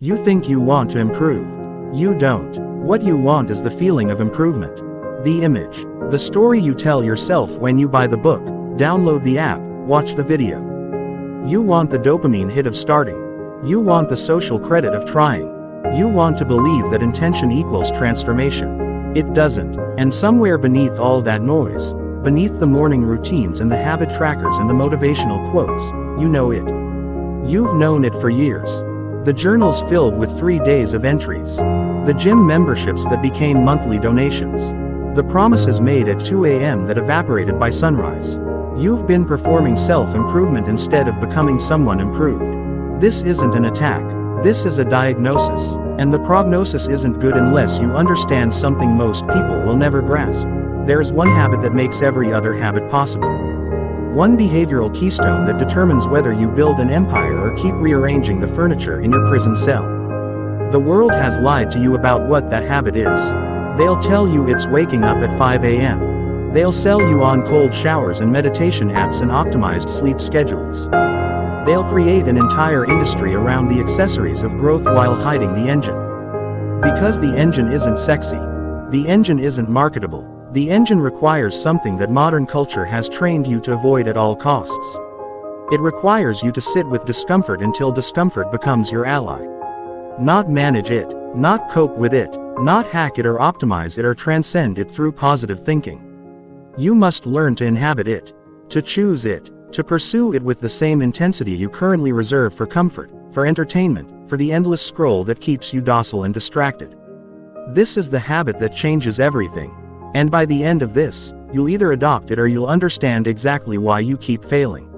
You think you want to improve. You don't. What you want is the feeling of improvement. The image. The story you tell yourself when you buy the book, download the app, watch the video. You want the dopamine hit of starting. You want the social credit of trying. You want to believe that intention equals transformation. It doesn't. And somewhere beneath all that noise, beneath the morning routines and the habit trackers and the motivational quotes, you know it. You've known it for years. The journals filled with 3 days of entries. The gym memberships that became monthly donations. The promises made at 2 a.m. that evaporated by sunrise. You've been performing self-improvement instead of becoming someone improved. This isn't an attack. This is a diagnosis. And the prognosis isn't good unless you understand something most people will never grasp. There's one habit that makes every other habit possible. One behavioral keystone that determines whether you build an empire or keep rearranging the furniture in your prison cell. The world has lied to you about what that habit is. They'll tell you it's waking up at 5 a.m. They'll sell you on cold showers and meditation apps and optimized sleep schedules. They'll create an entire industry around the accessories of growth while hiding the engine. Because the engine isn't sexy. The engine isn't marketable. The engine requires something that modern culture has trained you to avoid at all costs. It requires you to sit with discomfort until discomfort becomes your ally. Not manage it, not cope with it, not hack it or optimize it or transcend it through positive thinking. You must learn to inhabit it, to choose it, to pursue it with the same intensity you currently reserve for comfort, for entertainment, for the endless scroll that keeps you docile and distracted. This is the habit that changes everything. And by the end of this, you'll either adopt it or you'll understand exactly why you keep failing.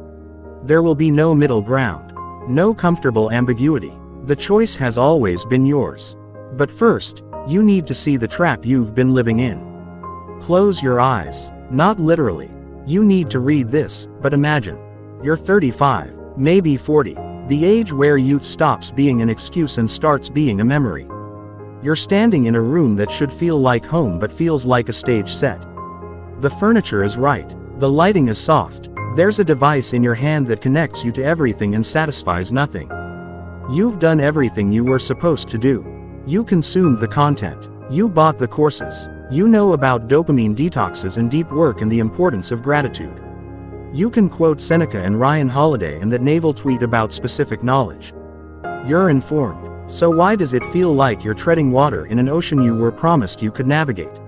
There will be no middle ground. No comfortable ambiguity. The choice has always been yours. But first, you need to see the trap you've been living in. Close your eyes. Not literally. You need to read this, but imagine. You're 35, maybe 40. The age where youth stops being an excuse and starts being a memory. You're standing in a room that should feel like home but feels like a stage set. The furniture is right. The lighting is soft. There's a device in your hand that connects you to everything and satisfies nothing. You've done everything you were supposed to do. You consumed the content. You bought the courses. You know about dopamine detoxes and deep work and the importance of gratitude. You can quote Seneca and Ryan Holiday and that navel tweet about specific knowledge. You're informed. So why does it feel like you're treading water in an ocean you were promised you could navigate?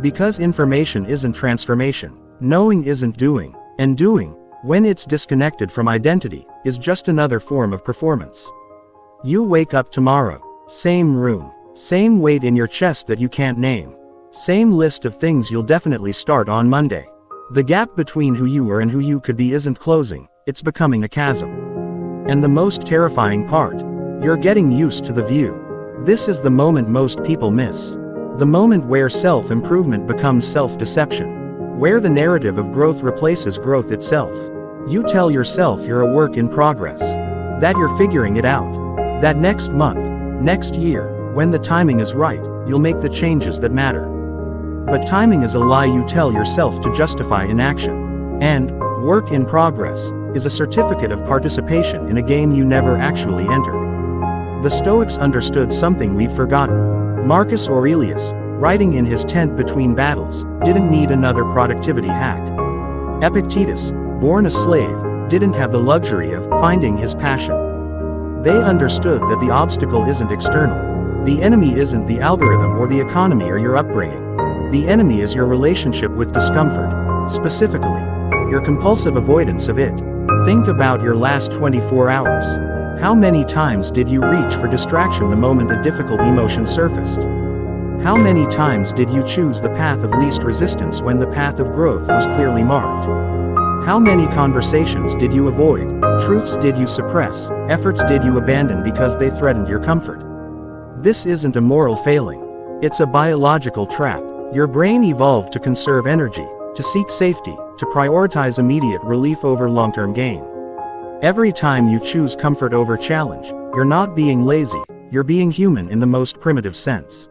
Because information isn't transformation. Knowing isn't doing. And doing, when it's disconnected from identity, is just another form of performance. You wake up tomorrow. Same room. Same weight in your chest that you can't name. Same list of things you'll definitely start on Monday. The gap between who you were and who you could be isn't closing, it's becoming a chasm. And the most terrifying part, you're getting used to the view. This is the moment most people miss. The moment where self-improvement becomes self-deception. Where the narrative of growth replaces growth itself. You tell yourself you're a work in progress. That you're figuring it out. That next month, next year, when the timing is right, you'll make the changes that matter. But timing is a lie you tell yourself to justify inaction. And, work in progress, is a certificate of participation in a game you never actually entered. The Stoics understood something we've forgotten. Marcus Aurelius, writing in his tent between battles, didn't need another productivity hack. Epictetus, born a slave, didn't have the luxury of finding his passion. They understood that the obstacle isn't external. The enemy isn't the algorithm or the economy or your upbringing. The enemy is your relationship with discomfort. Specifically, your compulsive avoidance of it. Think about your last 24 hours. How many times did you reach for distraction the moment a difficult emotion surfaced? How many times did you choose the path of least resistance when the path of growth was clearly marked? How many conversations did you avoid? Truths did you suppress? Efforts did you abandon because they threatened your comfort? This isn't a moral failing. It's a biological trap. Your brain evolved to conserve energy, to seek safety, to prioritize immediate relief over long-term gain. Every time you choose comfort over challenge, you're not being lazy, you're being human in the most primitive sense.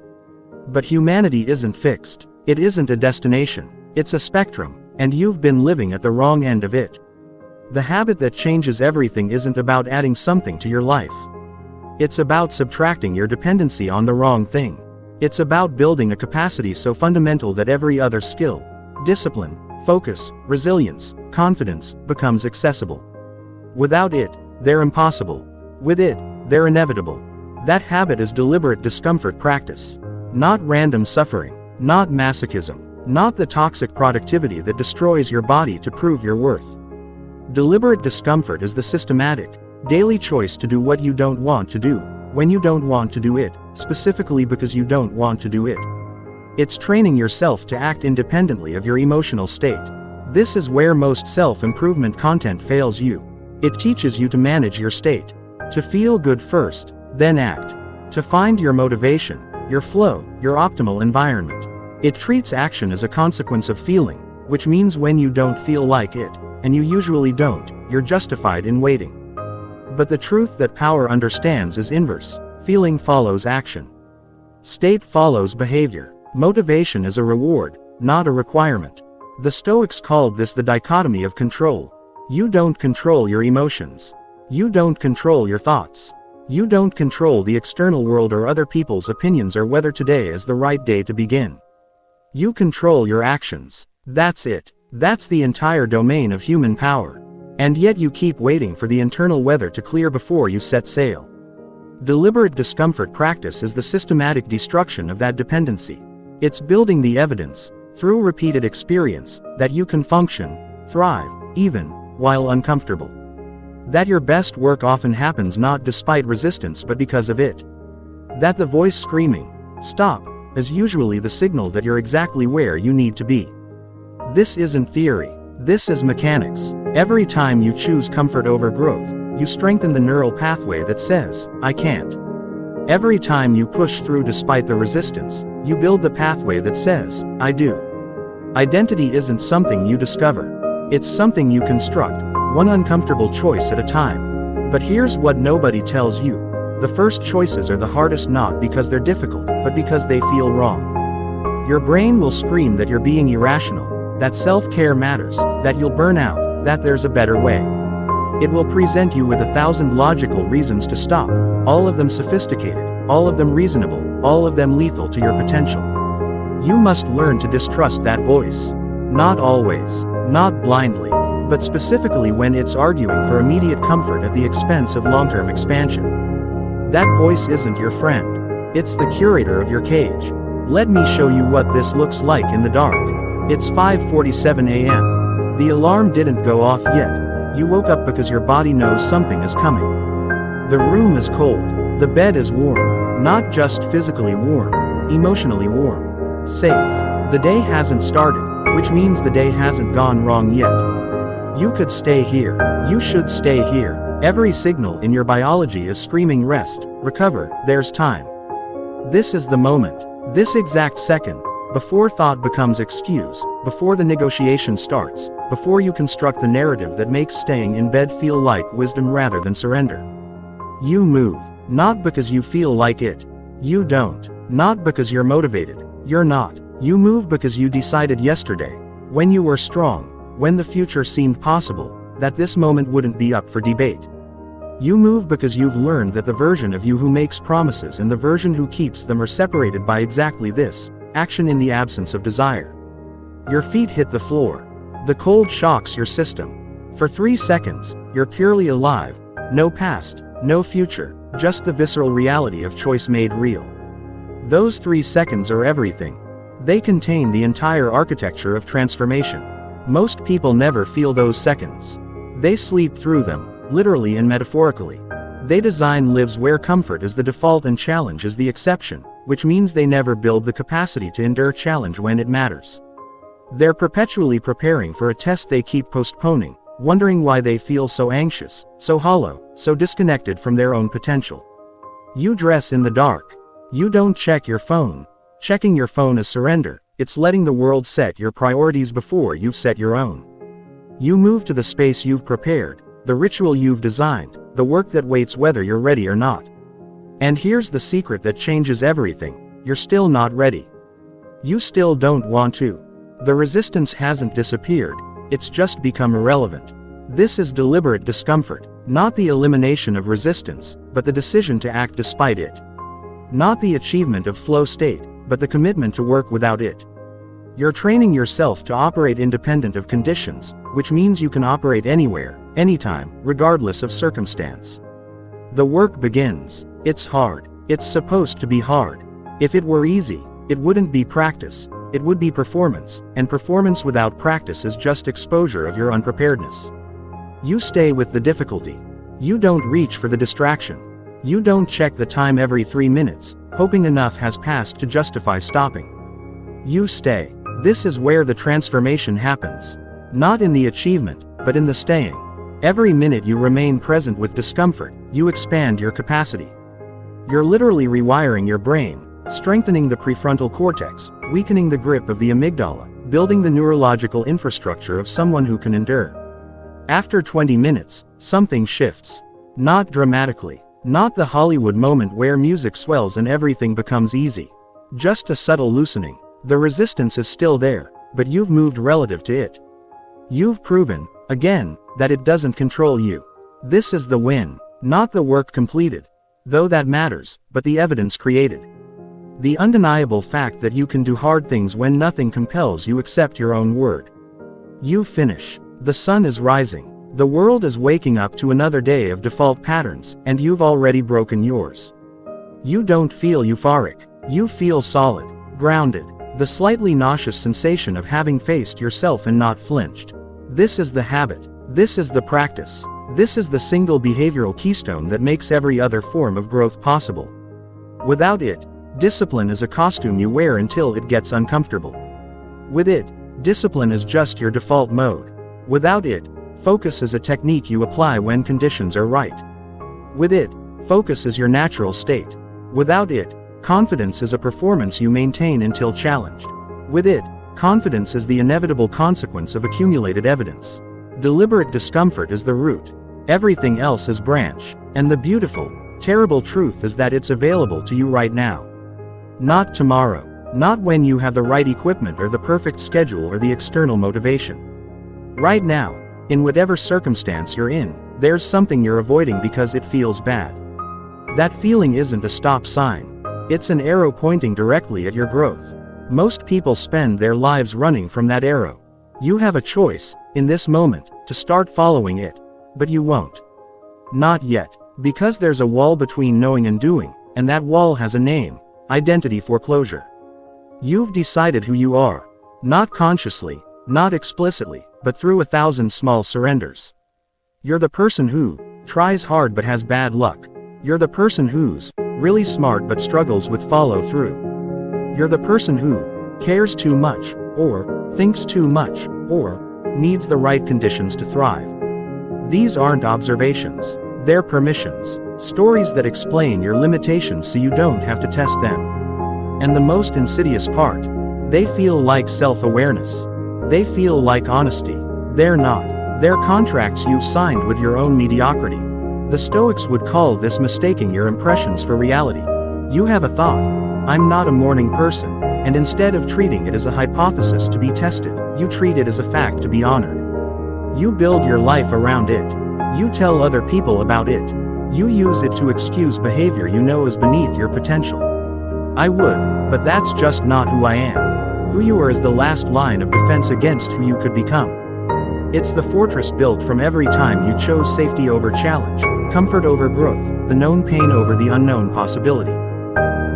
But humanity isn't fixed. It isn't a destination. It's a spectrum, and you've been living at the wrong end of it. The habit that changes everything isn't about adding something to your life. It's about subtracting your dependency on the wrong thing. It's about building a capacity so fundamental that every other skill, discipline, focus, resilience, confidence, becomes accessible. Without it, they're impossible. With it, they're inevitable. That habit is deliberate discomfort practice. Not random suffering, not masochism, not the toxic productivity that destroys your body to prove your worth. Deliberate discomfort is the systematic, daily choice to do what you don't want to do, when you don't want to do it, specifically because you don't want to do it. It's training yourself to act independently of your emotional state. This is where most self-improvement content fails you. It teaches you to manage your state, to feel good first, then act, to find your motivation, your flow, your optimal environment. It treats action as a consequence of feeling, which means when you don't feel like it, and you usually don't, you're justified in waiting. But the truth that power understands is inverse. Feeling follows action. State follows behavior. Motivation is a reward, not a requirement. The Stoics called this the dichotomy of control. You don't control your emotions. You don't control your thoughts. You don't control the external world or other people's opinions or whether today is the right day to begin. You control your actions. That's it. That's the entire domain of human power. And yet you keep waiting for the internal weather to clear before you set sail. Deliberate discomfort practice is the systematic destruction of that dependency. It's building the evidence, through repeated experience, that you can function, thrive, even while uncomfortable. That your best work often happens not despite resistance but because of it. That the voice screaming, "Stop," is usually the signal that you're exactly where you need to be. This isn't theory. This is mechanics. Every time you choose comfort over growth, you strengthen the neural pathway that says, "I can't." Every time you push through despite the resistance, you build the pathway that says, "I do." Identity isn't something you discover. It's something you construct, one uncomfortable choice at a time. But here's what nobody tells you. The first choices are the hardest not because they're difficult, but because they feel wrong. Your brain will scream that you're being irrational, that self-care matters, that you'll burn out, that there's a better way. It will present you with 1,000 logical reasons to stop, all of them sophisticated, all of them reasonable, all of them lethal to your potential. You must learn to distrust that voice. Not always, not blindly, but specifically when it's arguing for immediate comfort at the expense of long-term expansion. That voice isn't your friend. It's the curator of your cage. Let me show you what this looks like in the dark. It's 5:47 a.m. The alarm didn't go off yet. You woke up because your body knows something is coming. The room is cold. The bed is warm. Not just physically warm, emotionally warm. Safe. The day hasn't started, which means the day hasn't gone wrong yet. You could stay here. You should stay here. Every signal in your biology is screaming rest, recover, there's time. This is the moment. This exact second. Before thought becomes excuse, before the negotiation starts, before you construct the narrative that makes staying in bed feel like wisdom rather than surrender. You move, not because you feel like it. You don't. Not because you're motivated. You're not. You move because you decided yesterday, when you were strong, when the future seemed possible, that this moment wouldn't be up for debate. You move because you've learned that the version of you who makes promises and the version who keeps them are separated by exactly this: action in the absence of desire. Your feet hit the floor. The cold shocks your system. For 3 seconds, you're purely alive. No past, no future, just the visceral reality of choice made real. Those 3 seconds are everything. They contain the entire architecture of transformation. Most people never feel those seconds. They sleep through them, literally and metaphorically. They design lives where comfort is the default and challenge is the exception, which means they never build the capacity to endure challenge when it matters. They're perpetually preparing for a test they keep postponing, wondering why they feel so anxious, so hollow, so disconnected from their own potential. You dress in the dark. You don't check your phone. Checking your phone is surrender. It's letting the world set your priorities before you've set your own. You move to the space you've prepared, the ritual you've designed, the work that waits whether you're ready or not. And here's the secret that changes everything: you're still not ready. You still don't want to. The resistance hasn't disappeared, it's just become irrelevant. This is deliberate discomfort. Not the elimination of resistance, but the decision to act despite it. Not the achievement of flow state, but the commitment to work without it. You're training yourself to operate independent of conditions, which means you can operate anywhere, anytime, regardless of circumstance. The work begins. It's hard. It's supposed to be hard. If it were easy, it wouldn't be practice, it would be performance, and performance without practice is just exposure of your unpreparedness. You stay with the difficulty. You don't reach for the distraction. You don't check the time every 3 minutes, hoping enough has passed to justify stopping. You stay. This is where the transformation happens. Not in the achievement, but in the staying. Every minute you remain present with discomfort, you expand your capacity. You're literally rewiring your brain, strengthening the prefrontal cortex, weakening the grip of the amygdala, building the neurological infrastructure of someone who can endure. After 20 minutes, something shifts. Not dramatically. Not the Hollywood moment where music swells and everything becomes easy. Just a subtle loosening. The resistance is still there, but you've moved relative to it. You've proven, again, that it doesn't control you. This is the win, not the work completed. Though that matters, but the evidence created. The undeniable fact that you can do hard things when nothing compels you except your own word. You finish. The sun is rising. The world is waking up to another day of default patterns, and you've already broken yours. You don't feel euphoric. You feel solid, grounded. The slightly nauseous sensation of having faced yourself and not flinched. This is the habit. This is the practice. This is the single behavioral keystone that makes every other form of growth possible. Without it, discipline is a costume you wear until it gets uncomfortable. With it, discipline is just your default mode. Without it, focus is a technique you apply when conditions are right. With it, focus is your natural state. Without it, confidence is a performance you maintain until challenged. With it, confidence is the inevitable consequence of accumulated evidence. Deliberate discomfort is the root. Everything else is branch. And the beautiful, terrible truth is that it's available to you right now. Not tomorrow. Not when you have the right equipment or the perfect schedule or the external motivation. Right now, in whatever circumstance you're in, there's something you're avoiding because it feels bad. That feeling isn't a stop sign. It's an arrow pointing directly at your growth. Most people spend their lives running from that arrow. You have a choice, in this moment, to start following it. But you won't. Not yet. Because there's a wall between knowing and doing, and that wall has a name: identity foreclosure. You've decided who you are. Not consciously, not explicitly, but through 1,000 small surrenders. You're the person who tries hard but has bad luck. You're the person who's really smart but struggles with follow through. You're the person who cares too much, or thinks too much, or needs the right conditions to thrive. These aren't observations. They're permissions. Stories that explain your limitations so you don't have to test them. And the most insidious part, they feel like self-awareness. They feel like honesty. They're not. They're contracts you've signed with your own mediocrity. The Stoics would call this mistaking your impressions for reality. You have a thought, I'm not a morning person, and instead of treating it as a hypothesis to be tested, you treat it as a fact to be honored. You build your life around it. You tell other people about it. You use it to excuse behavior you know is beneath your potential. I would, but that's just not who I am. Who you are is the last line of defense against who you could become. It's the fortress built from every time you chose safety over challenge, comfort over growth, the known pain over the unknown possibility.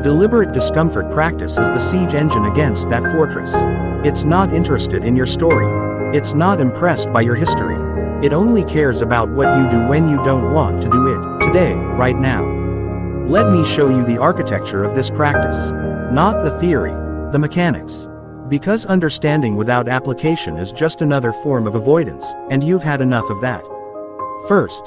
Deliberate discomfort practice is the siege engine against that fortress. It's not interested in your story. It's not impressed by your history. It only cares about what you do when you don't want to do it, today, right now. Let me show you the architecture of this practice. Not the theory, the mechanics. Because understanding without application is just another form of avoidance, and you've had enough of that. First,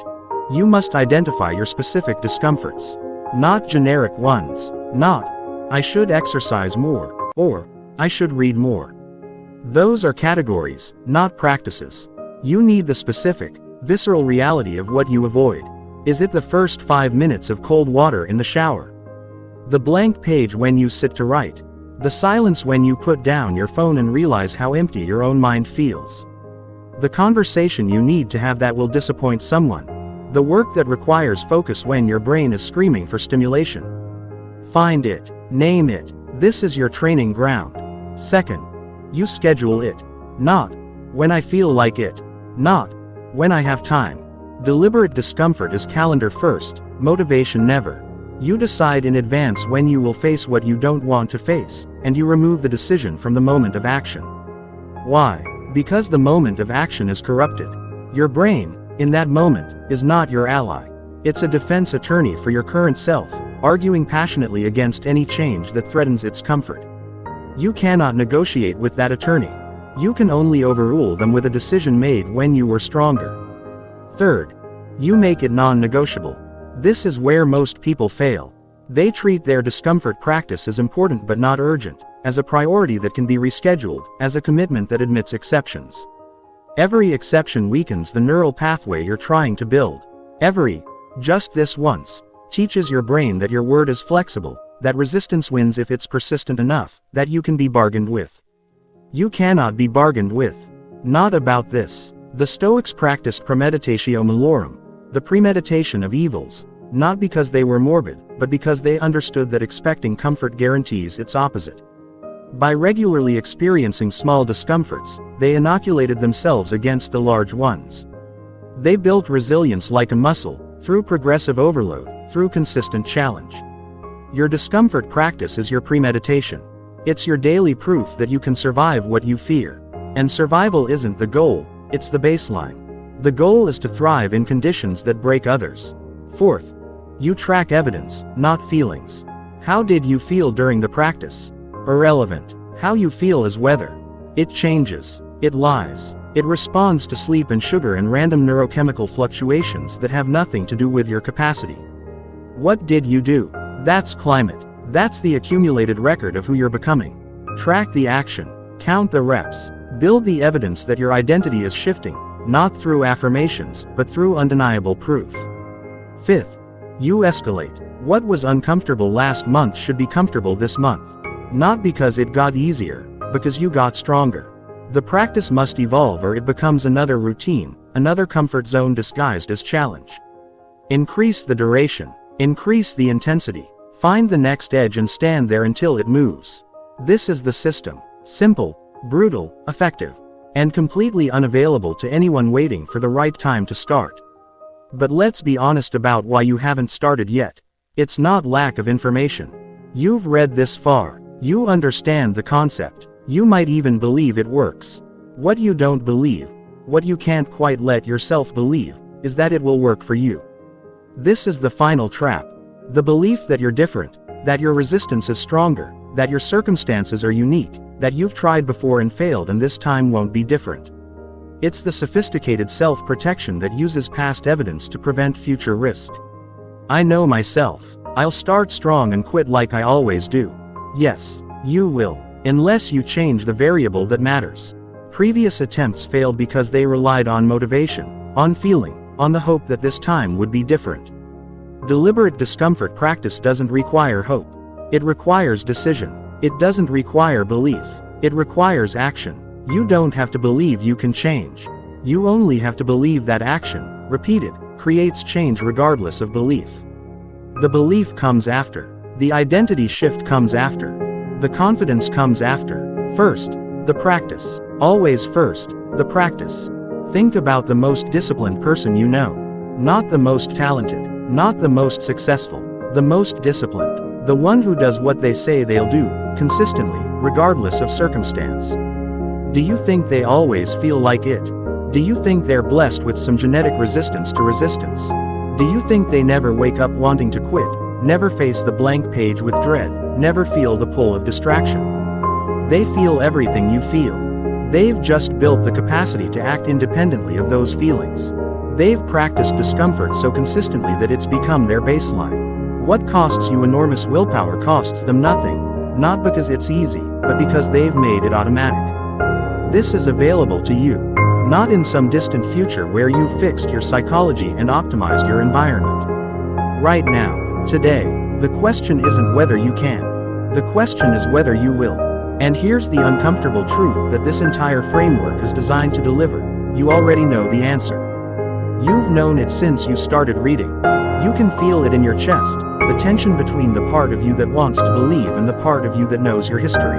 you must identify your specific discomforts. Not generic ones. Not, I should exercise more, or, I should read more. Those are categories, not practices. You need the specific, visceral reality of what you avoid. Is it the first 5 minutes of cold water in the shower? The blank page when you sit to write? The silence when you put down your phone and realize how empty your own mind feels? The conversation you need to have that will disappoint someone? The work that requires focus when your brain is screaming for stimulation. Find it. Name it. This is your training ground. Second, you schedule it. Not when I feel like it. Not when I have time. Deliberate discomfort is calendar first, motivation never. You decide in advance when you will face what you don't want to face, and you remove the decision from the moment of action. Why? Because the moment of action is corrupted. Your brain, in that moment, is not your ally. It's a defense attorney for your current self, arguing passionately against any change that threatens its comfort. You cannot negotiate with that attorney. You can only overrule them with a decision made when you were stronger. Third, you make it non-negotiable. This is where most people fail. They treat their discomfort practice as important but not urgent, as a priority that can be rescheduled, as a commitment that admits exceptions. Every exception weakens the neural pathway you're trying to build. Every, just this once, teaches your brain that your word is flexible, that resistance wins if it's persistent enough, that you can be bargained with. You cannot be bargained with. Not about this. The Stoics practiced premeditatio malorum, the premeditation of evils, not because they were morbid, but because they understood that expecting comfort guarantees its opposite. By regularly experiencing small discomforts, they inoculated themselves against the large ones. They built resilience like a muscle, through progressive overload, through consistent challenge. Your discomfort practice is your premeditation. It's your daily proof that you can survive what you fear. And survival isn't the goal, it's the baseline. The goal is to thrive in conditions that break others. Fourth, you track evidence, not feelings. How did you feel during the practice? Irrelevant. How you feel is weather. It changes. It lies. It responds to sleep and sugar and random neurochemical fluctuations that have nothing to do with your capacity. What did you do? That's climate. That's the accumulated record of who you're becoming. Track the action. Count the reps. Build the evidence that your identity is shifting, not through affirmations, but through undeniable proof. Fifth, you escalate. What was uncomfortable last month should be comfortable this month. Not because it got easier, because you got stronger. The practice must evolve or it becomes another routine, another comfort zone disguised as challenge. Increase the duration. Increase the intensity. Find the next edge and stand there until it moves. This is the system. Simple, brutal, effective, and completely unavailable to anyone waiting for the right time to start. But let's be honest about why you haven't started yet. It's not lack of information. You've read this far. You understand the concept. You might even believe it works. What you don't believe, what you can't quite let yourself believe, is that it will work for you. This is the final trap. The belief that you're different, that your resistance is stronger, that your circumstances are unique, that you've tried before and failed and this time won't be different. It's the sophisticated self-protection that uses past evidence to prevent future risk. I know myself. I'll start strong and quit like I always do. Yes, you will, unless you change the variable that matters. Previous attempts failed because they relied on motivation, on feeling, on the hope that this time would be different. Deliberate discomfort practice doesn't require hope. It requires decision. It doesn't require belief. It requires action. You don't have to believe you can change. You only have to believe that action, repeated, creates change regardless of belief. The belief comes after. The identity shift comes after. The confidence comes after. First, the practice. Always first, the practice. Think about the most disciplined person you know. Not the most talented. Not the most successful. The most disciplined. The one who does what they say they'll do, consistently, regardless of circumstance. Do you think they always feel like it? Do you think they're blessed with some genetic resistance to resistance? Do you think they never wake up wanting to quit, never face the blank page with dread, never feel the pull of distraction? They feel everything you feel. They've just built the capacity to act independently of those feelings. They've practiced discomfort so consistently that it's become their baseline. What costs you enormous willpower costs them nothing, not because it's easy, but because they've made it automatic. This is available to you. Not in some distant future where you've fixed your psychology and optimized your environment. Right now, today, the question isn't whether you can. The question is whether you will. And here's the uncomfortable truth that this entire framework is designed to deliver. You already know the answer. You've known it since you started reading. You can feel it in your chest, the tension between the part of you that wants to believe and the part of you that knows your history.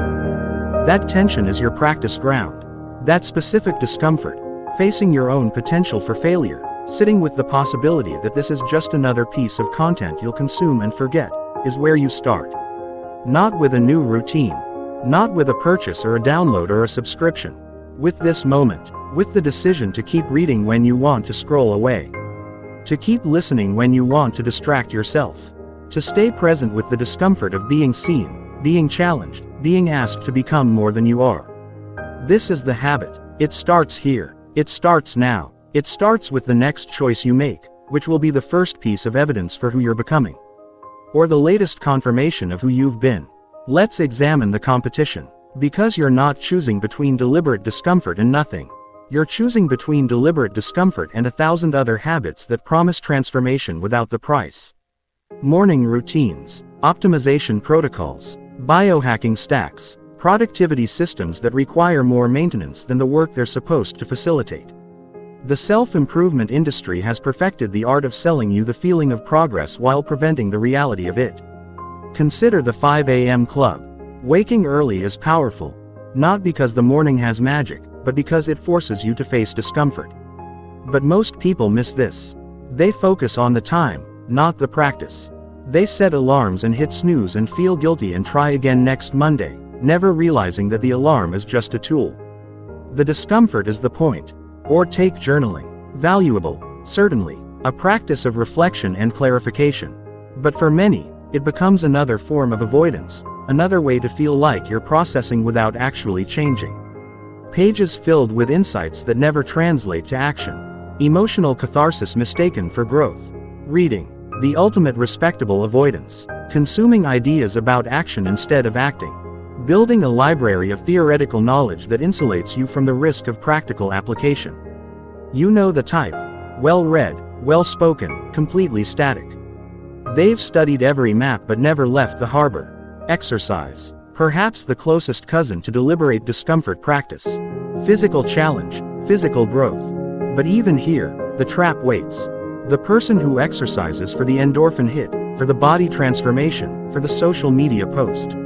That tension is your practice ground. That specific discomfort, facing your own potential for failure, sitting with the possibility that this is just another piece of content you'll consume and forget, is where you start. Not with a new routine. Not with a purchase or a download or a subscription. With this moment. With the decision to keep reading when you want to scroll away. To keep listening when you want to distract yourself. To stay present with the discomfort of being seen, being challenged, being asked to become more than you are. This is the habit. It starts here. It starts now. It starts with the next choice you make, which will be the first piece of evidence for who you're becoming. Or the latest confirmation of who you've been. Let's examine the competition. Because you're not choosing between deliberate discomfort and nothing. You're choosing between deliberate discomfort and 1,000 other habits that promise transformation without the price. Morning routines, optimization protocols, biohacking stacks, productivity systems that require more maintenance than the work they're supposed to facilitate. The self-improvement industry has perfected the art of selling you the feeling of progress while preventing the reality of it. Consider the 5 a.m. club. Waking early is powerful. Not because the morning has magic, but because it forces you to face discomfort. But most people miss this. They focus on the time, not the practice. They set alarms and hit snooze and feel guilty and try again next Monday, never realizing that the alarm is just a tool. The discomfort is the point. Or take journaling. Valuable, certainly, a practice of reflection and clarification. But for many, it becomes another form of avoidance, another way to feel like you're processing without actually changing. Pages filled with insights that never translate to action. Emotional catharsis mistaken for growth. Reading, the ultimate respectable avoidance. Consuming ideas about action instead of acting. Building a library of theoretical knowledge that insulates you from the risk of practical application. You know the type. Well-read, well-spoken, completely static. They've studied every map but never left the harbor. Exercise. Perhaps the closest cousin to deliberate discomfort practice. Physical challenge, physical growth. But even here, the trap waits. The person who exercises for the endorphin hit, for the body transformation, for the social media post.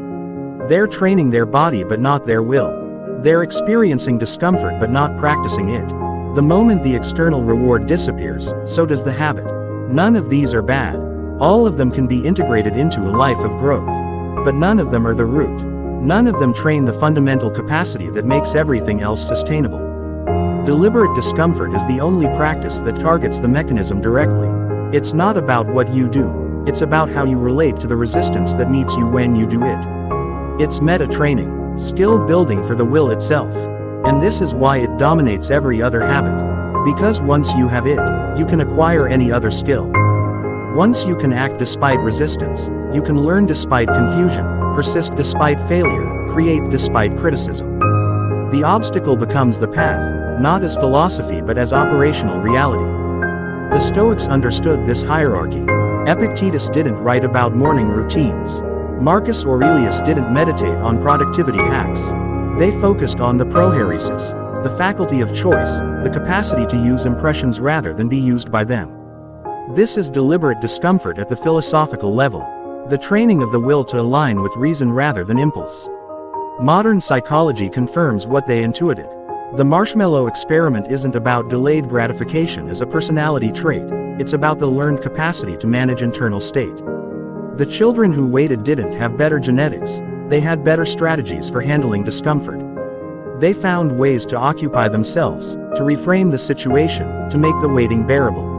They're training their body but not their will. They're experiencing discomfort but not practicing it. The moment the external reward disappears, so does the habit. None of these are bad. All of them can be integrated into a life of growth. But none of them are the root. None of them train the fundamental capacity that makes everything else sustainable. Deliberate discomfort is the only practice that targets the mechanism directly. It's not about what you do. It's about how you relate to the resistance that meets you when you do it. It's meta-training, skill building for the will itself. And this is why it dominates every other habit. Because once you have it, you can acquire any other skill. Once you can act despite resistance, you can learn despite confusion, persist despite failure, create despite criticism. The obstacle becomes the path, not as philosophy but as operational reality. The Stoics understood this hierarchy. Epictetus didn't write about morning routines. Marcus Aurelius didn't meditate on productivity hacks. They focused on the prohairesis, the faculty of choice, the capacity to use impressions rather than be used by them. This is deliberate discomfort at the philosophical level, the training of the will to align with reason rather than impulse. Modern psychology confirms what they intuited. The marshmallow experiment isn't about delayed gratification as a personality trait, it's about the learned capacity to manage internal state. The children who waited didn't have better genetics, they had better strategies for handling discomfort. They found ways to occupy themselves, to reframe the situation, to make the waiting bearable.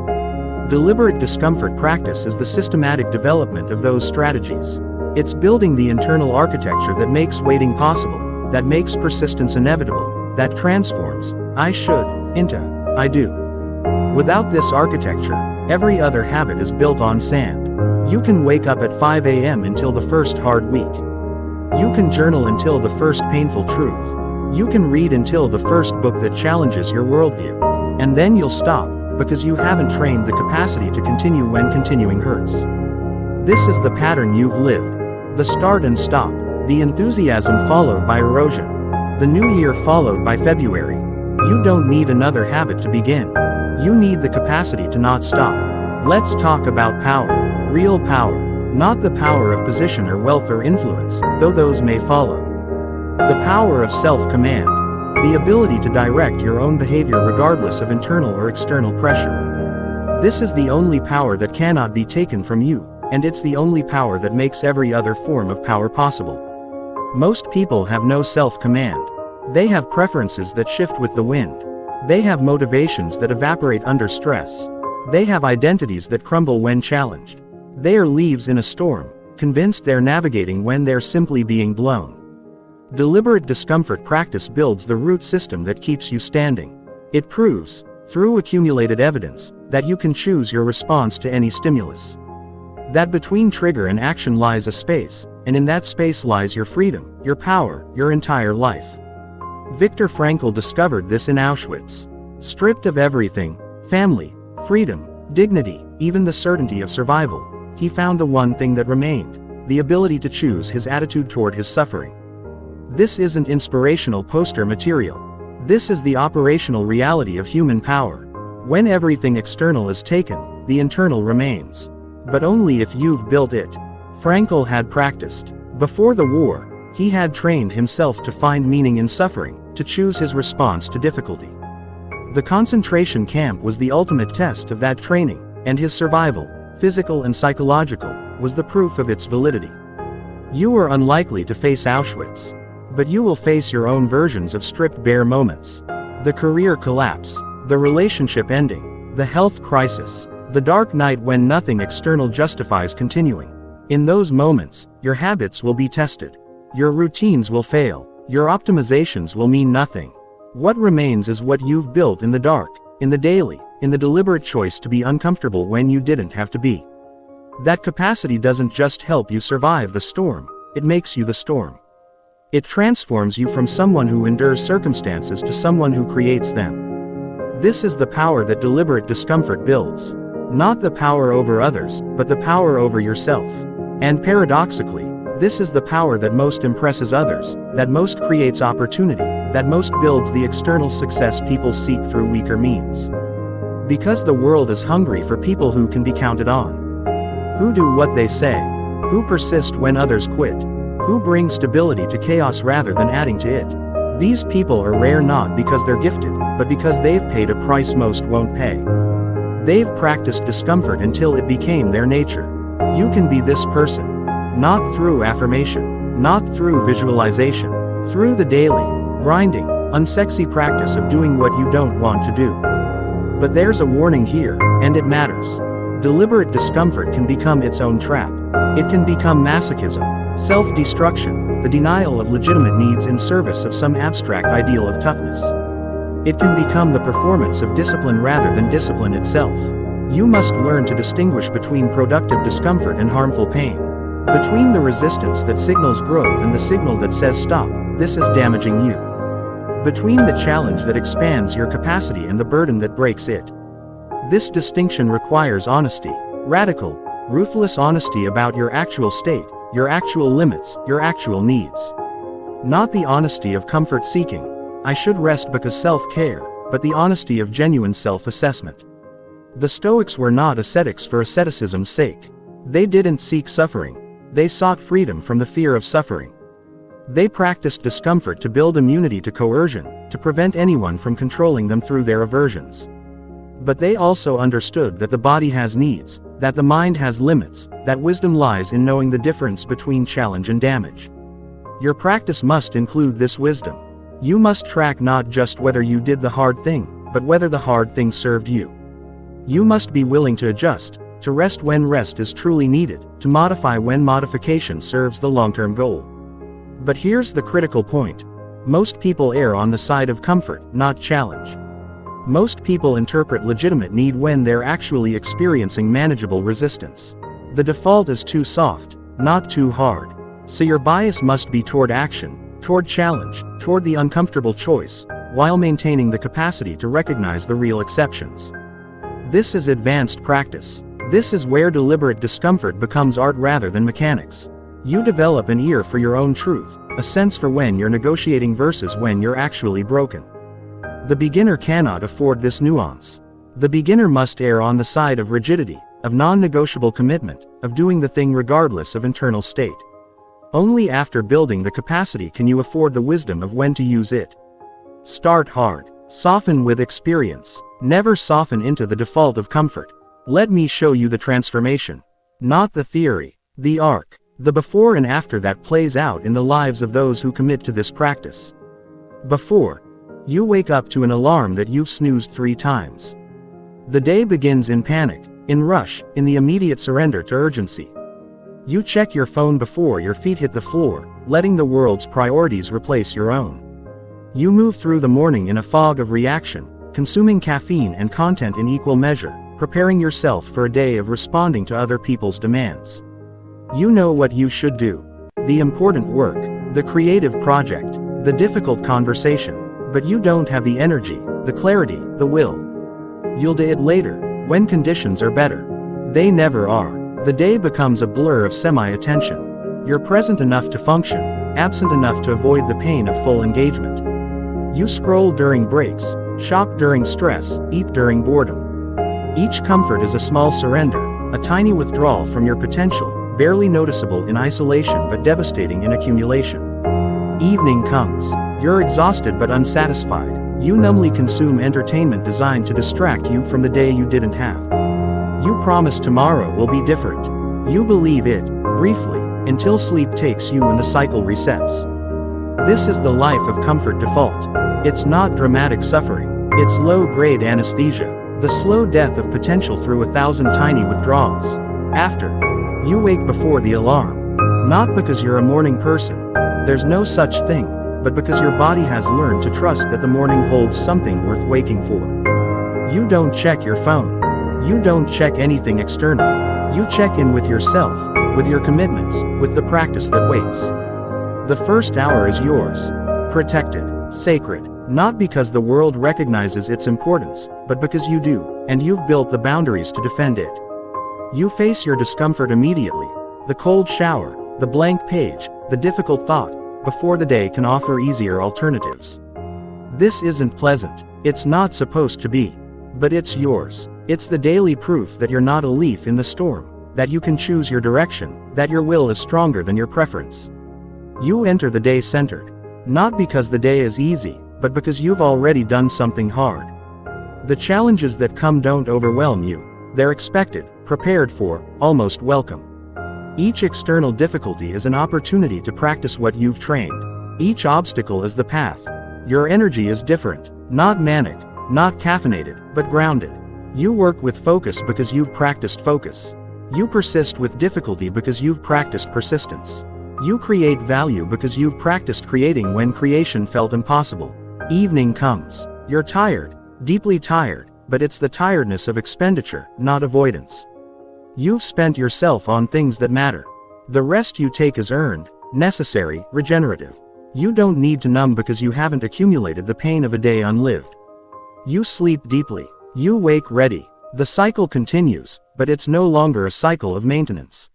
Deliberate discomfort practice is the systematic development of those strategies. It's building the internal architecture that makes waiting possible, that makes persistence inevitable, that transforms I should into I do. Without this architecture, every other habit is built on sand. You can wake up at 5 a.m. until the first hard week. You can journal until the first painful truth. You can read until the first book that challenges your worldview. And then you'll stop, because you haven't trained the capacity to continue when continuing hurts. This is the pattern you've lived. The start and stop, the enthusiasm followed by erosion, the new year followed by February. You don't need another habit to begin. You need the capacity to not stop. Let's talk about power. Real power. Not the power of position or wealth or influence, though those may follow. The power of self-command. The ability to direct your own behavior regardless of internal or external pressure. This is the only power that cannot be taken from you, and it's the only power that makes every other form of power possible. Most people have no self-command. They have preferences that shift with the wind. They have motivations that evaporate under stress. They have identities that crumble when challenged. They are leaves in a storm, convinced they're navigating when they're simply being blown. Deliberate discomfort practice builds the root system that keeps you standing. It proves, through accumulated evidence, that you can choose your response to any stimulus. That between trigger and action lies a space, and in that space lies your freedom, your power, your entire life. Viktor Frankl discovered this in Auschwitz. Stripped of everything, family, freedom, dignity, even the certainty of survival, he found the one thing that remained: the ability to choose his attitude toward his suffering. This isn't inspirational poster material. This is the operational reality of human power. When everything external is taken, the internal remains. But only if you've built it. Frankl had practiced. Before the war, he had trained himself to find meaning in suffering, to choose his response to difficulty. The concentration camp was the ultimate test of that training, and his survival, physical and psychological, was the proof of its validity. You are unlikely to face Auschwitz. But you will face your own versions of stripped bare moments. The career collapse, the relationship ending, the health crisis, the dark night when nothing external justifies continuing. In those moments, your habits will be tested. Your routines will fail. Your optimizations will mean nothing. What remains is what you've built in the dark, in the daily, in the deliberate choice to be uncomfortable when you didn't have to be. That capacity doesn't just help you survive the storm, it makes you the storm. It transforms you from someone who endures circumstances to someone who creates them. This is the power that deliberate discomfort builds. Not the power over others, but the power over yourself. And paradoxically, this is the power that most impresses others, that most creates opportunity, that most builds the external success people seek through weaker means. Because the world is hungry for people who can be counted on. Who do what they say. Who persist when others quit. Who bring stability to chaos rather than adding to it. These people are rare not because they're gifted, but because they've paid a price most won't pay. They've practiced discomfort until it became their nature. You can be this person. Not through affirmation, not through visualization, through the daily, grinding, unsexy practice of doing what you don't want to do. But there's a warning here, and it matters. Deliberate discomfort can become its own trap. It can become masochism, self-destruction, the denial of legitimate needs in service of some abstract ideal of toughness. It can become the performance of discipline rather than discipline itself. You must learn to distinguish between productive discomfort and harmful pain. Between the resistance that signals growth and the signal that says stop, this is damaging you. Between the challenge that expands your capacity and the burden that breaks it. This distinction requires honesty, radical, ruthless honesty about your actual state, your actual limits, your actual needs. Not the honesty of comfort seeking, I should rest because self-care, but the honesty of genuine self-assessment. The Stoics were not ascetics for asceticism's sake. They didn't seek suffering. They sought freedom from the fear of suffering. They practiced discomfort to build immunity to coercion, to prevent anyone from controlling them through their aversions. But they also understood that the body has needs, that the mind has limits, that wisdom lies in knowing the difference between challenge and damage. Your practice must include this wisdom. You must track not just whether you did the hard thing, but whether the hard thing served you. You must be willing to adjust, to rest when rest is truly needed, to modify when modification serves the long-term goal. But here's the critical point. Most people err on the side of comfort, not challenge. Most people interpret legitimate need when they're actually experiencing manageable resistance. The default is too soft, not too hard. So your bias must be toward action, toward challenge, toward the uncomfortable choice, while maintaining the capacity to recognize the real exceptions. This is advanced practice. This is where deliberate discomfort becomes art rather than mechanics. You develop an ear for your own truth, a sense for when you're negotiating versus when you're actually broken. The beginner cannot afford this nuance. The beginner must err on the side of rigidity, of non-negotiable commitment, of doing the thing regardless of internal state. Only after building the capacity can you afford the wisdom of when to use it. Start hard. Soften with experience. Never soften into the default of comfort. Let me show you the transformation. Not the theory. The arc. The before and after that plays out in the lives of those who commit to this practice. Before. You wake up to an alarm that you've snoozed 3 times. The day begins in panic, in rush, in the immediate surrender to urgency. You check your phone before your feet hit the floor, letting the world's priorities replace your own. You move through the morning in a fog of reaction, consuming caffeine and content in equal measure, preparing yourself for a day of responding to other people's demands. You know what you should do. The important work, the creative project, the difficult conversation, but you don't have the energy, the clarity, the will. You'll do it later, when conditions are better. They never are. The day becomes a blur of semi-attention. You're present enough to function, absent enough to avoid the pain of full engagement. You scroll during breaks, shop during stress, eat during boredom. Each comfort is a small surrender, a tiny withdrawal from your potential, barely noticeable in isolation but devastating in accumulation. Evening comes. You're exhausted but unsatisfied. You numbly consume entertainment designed to distract you from the day you didn't have. You promise tomorrow will be different. You believe it, briefly, until sleep takes you and the cycle resets. This is the life of comfort default. It's not dramatic suffering, it's low-grade anesthesia, the slow death of potential through 1,000 tiny withdrawals. After. You wake before the alarm. Not because you're a morning person. There's no such thing, but because your body has learned to trust that the morning holds something worth waking for. You don't check your phone. You don't check anything external. You check in with yourself, with your commitments, with the practice that waits. The first hour is yours. Protected, sacred, not because the world recognizes its importance, but because you do, and you've built the boundaries to defend it. You face your discomfort immediately. The cold shower, the blank page, the difficult thought, before the day can offer easier alternatives. This isn't pleasant. It's not supposed to be. But it's yours. It's the daily proof that you're not a leaf in the storm, that you can choose your direction, that your will is stronger than your preference. You enter the day centered. Not because the day is easy, but because you've already done something hard. The challenges that come don't overwhelm you. They're expected, prepared for, almost welcome. Each external difficulty is an opportunity to practice what you've trained. Each obstacle is the path. Your energy is different, not manic, not caffeinated, but grounded. You work with focus because you've practiced focus. You persist with difficulty because you've practiced persistence. You create value because you've practiced creating when creation felt impossible. Evening comes. You're tired, deeply tired, but it's the tiredness of expenditure, not avoidance. You've spent yourself on things that matter. The rest you take is earned, necessary, regenerative. You don't need to numb because you haven't accumulated the pain of a day unlived. You sleep deeply. You wake ready. The cycle continues, but it's no longer a cycle of maintenance.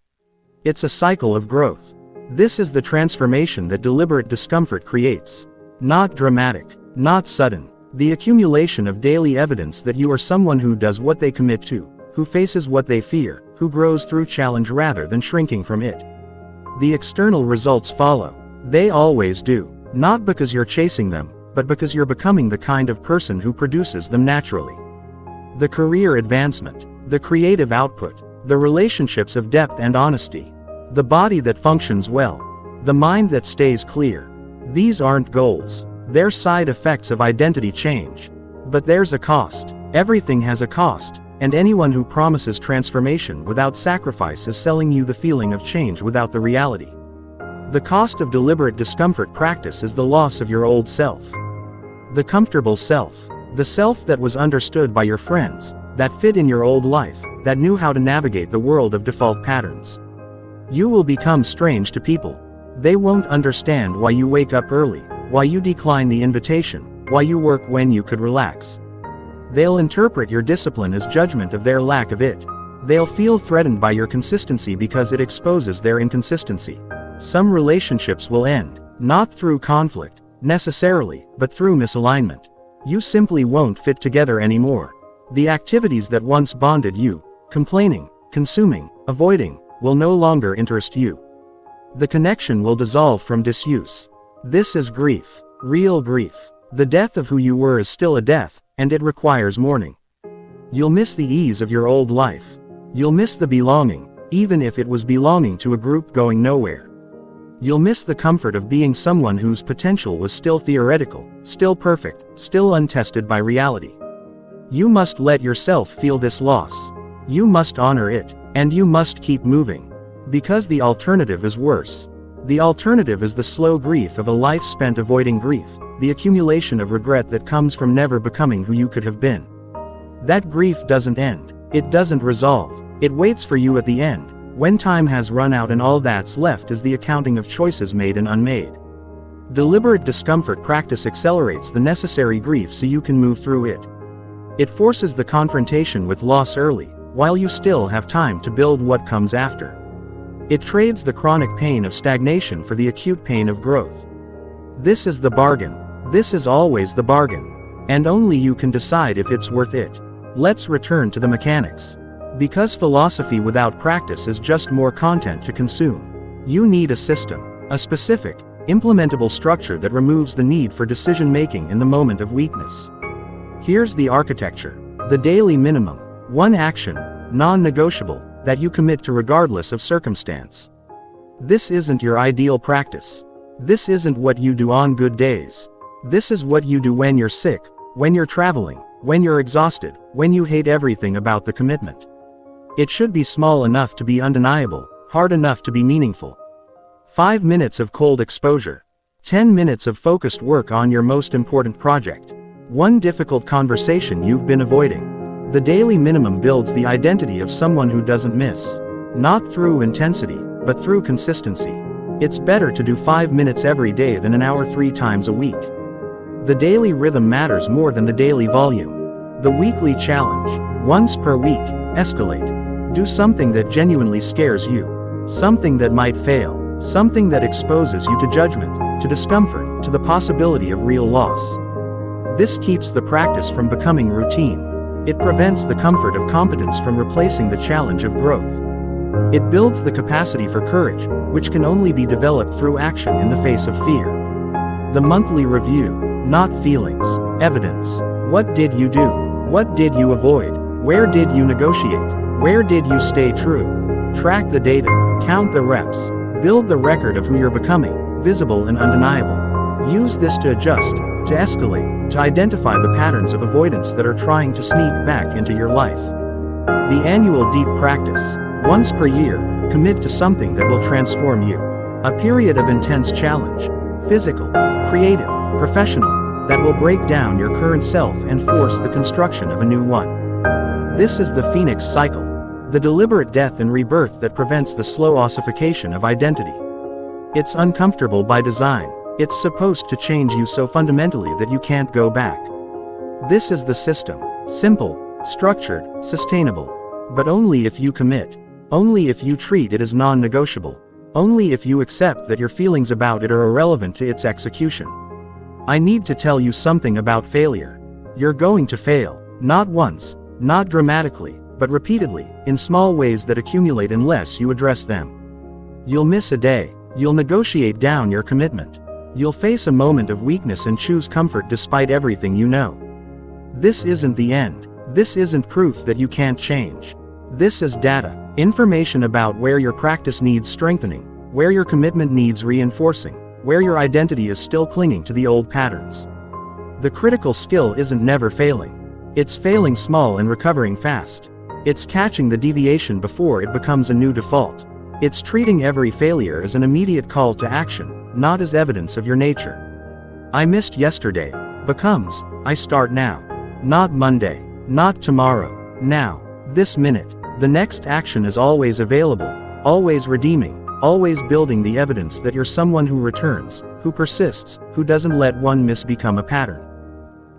It's a cycle of growth. This is the transformation that deliberate discomfort creates. Not dramatic, not sudden. The accumulation of daily evidence that you are someone who does what they commit to, who faces what they fear, who grows through challenge rather than shrinking from it. The external results follow. They always do. Not because you're chasing them, but because you're becoming the kind of person who produces them naturally. The career advancement, the creative output, the relationships of depth and honesty, the body that functions well, the mind that stays clear. These aren't goals. They're side effects of identity change. But there's a cost. Everything has a cost, and anyone who promises transformation without sacrifice is selling you the feeling of change without the reality. The cost of deliberate discomfort practice is the loss of your old self. The comfortable self. The self that was understood by your friends, that fit in your old life, that knew how to navigate the world of default patterns. You will become strange to people. They won't understand why you wake up early, why you decline the invitation, why you work when you could relax. They'll interpret your discipline as judgment of their lack of it. They'll feel threatened by your consistency because it exposes their inconsistency. Some relationships will end, not through conflict, necessarily, but through misalignment. You simply won't fit together anymore. The activities that once bonded you, complaining, consuming, avoiding, will no longer interest you. The connection will dissolve from disuse. This is grief, real grief. The death of who you were is still a death, and it requires mourning. You'll miss the ease of your old life. You'll miss the belonging, even if it was belonging to a group going nowhere. You'll miss the comfort of being someone whose potential was still theoretical, still perfect, still untested by reality. You must let yourself feel this loss. You must honor it, and you must keep moving. Because the alternative is worse. The alternative is the slow grief of a life spent avoiding grief, the accumulation of regret that comes from never becoming who you could have been. That grief doesn't end. It doesn't resolve. It waits for you at the end, when time has run out and all that's left is the accounting of choices made and unmade. Deliberate discomfort practice accelerates the necessary grief so you can move through it. It forces the confrontation with loss early, while you still have time to build what comes after. It trades the chronic pain of stagnation for the acute pain of growth. This is the bargain. This is always the bargain. And only you can decide if it's worth it. Let's return to the mechanics. Because philosophy without practice is just more content to consume. You need a system, a specific, implementable structure that removes the need for decision-making in the moment of weakness. Here's the architecture. The daily minimum. One action, non-negotiable, that you commit to regardless of circumstance. This isn't your ideal practice. This isn't what you do on good days. This is what you do when you're sick, when you're traveling, when you're exhausted, when you hate everything about the commitment. It should be small enough to be undeniable, hard enough to be meaningful. 5 minutes of cold exposure. 10 minutes of focused work on your most important project. One difficult conversation you've been avoiding. The daily minimum builds the identity of someone who doesn't miss. Not through intensity, but through consistency. It's better to do 5 minutes every day than an hour 3 times a week. The daily rhythm matters more than the daily volume. The weekly challenge. Once per week, escalate. Do something that genuinely scares you. Something that might fail. Something that exposes you to judgment, to discomfort, to the possibility of real loss. This keeps the practice from becoming routine. It prevents the comfort of competence from replacing the challenge of growth. It builds the capacity for courage, which can only be developed through action in the face of fear. The monthly review. Not feelings, evidence. What did you do? What did you avoid? Where did you negotiate? Where did you stay true? Track the data, count the reps, build the record of who you're becoming, visible and undeniable. Use this to adjust, to escalate, to identify the patterns of avoidance that are trying to sneak back into your life. The annual deep practice. Once per year, commit to something that will transform you. A period of intense challenge, physical, creative, professional, that will break down your current self and force the construction of a new one. This is the Phoenix cycle, the deliberate death and rebirth that prevents the slow ossification of identity. It's uncomfortable by design. It's supposed to change you so fundamentally that you can't go back. This is the system, simple, structured, sustainable. But only if you commit. Only if you treat it as non-negotiable. Only if you accept that your feelings about it are irrelevant to its execution. I need to tell you something about failure. You're going to fail, not once, not dramatically, but repeatedly, in small ways that accumulate unless you address them. You'll miss a day. You'll negotiate down your commitment. You'll face a moment of weakness and choose comfort despite everything you know. This isn't the end. This isn't proof that you can't change. This is data, information about where your practice needs strengthening, where your commitment needs reinforcing, where your identity is still clinging to the old patterns. The critical skill isn't never failing. It's failing small and recovering fast. It's catching the deviation before it becomes a new default. It's treating every failure as an immediate call to action, not as evidence of your nature. I missed yesterday becomes, I start now. Not Monday, not tomorrow, now, this minute. The next action is always available, always redeeming, always building the evidence that you're someone who returns, who persists, who doesn't let one miss become a pattern.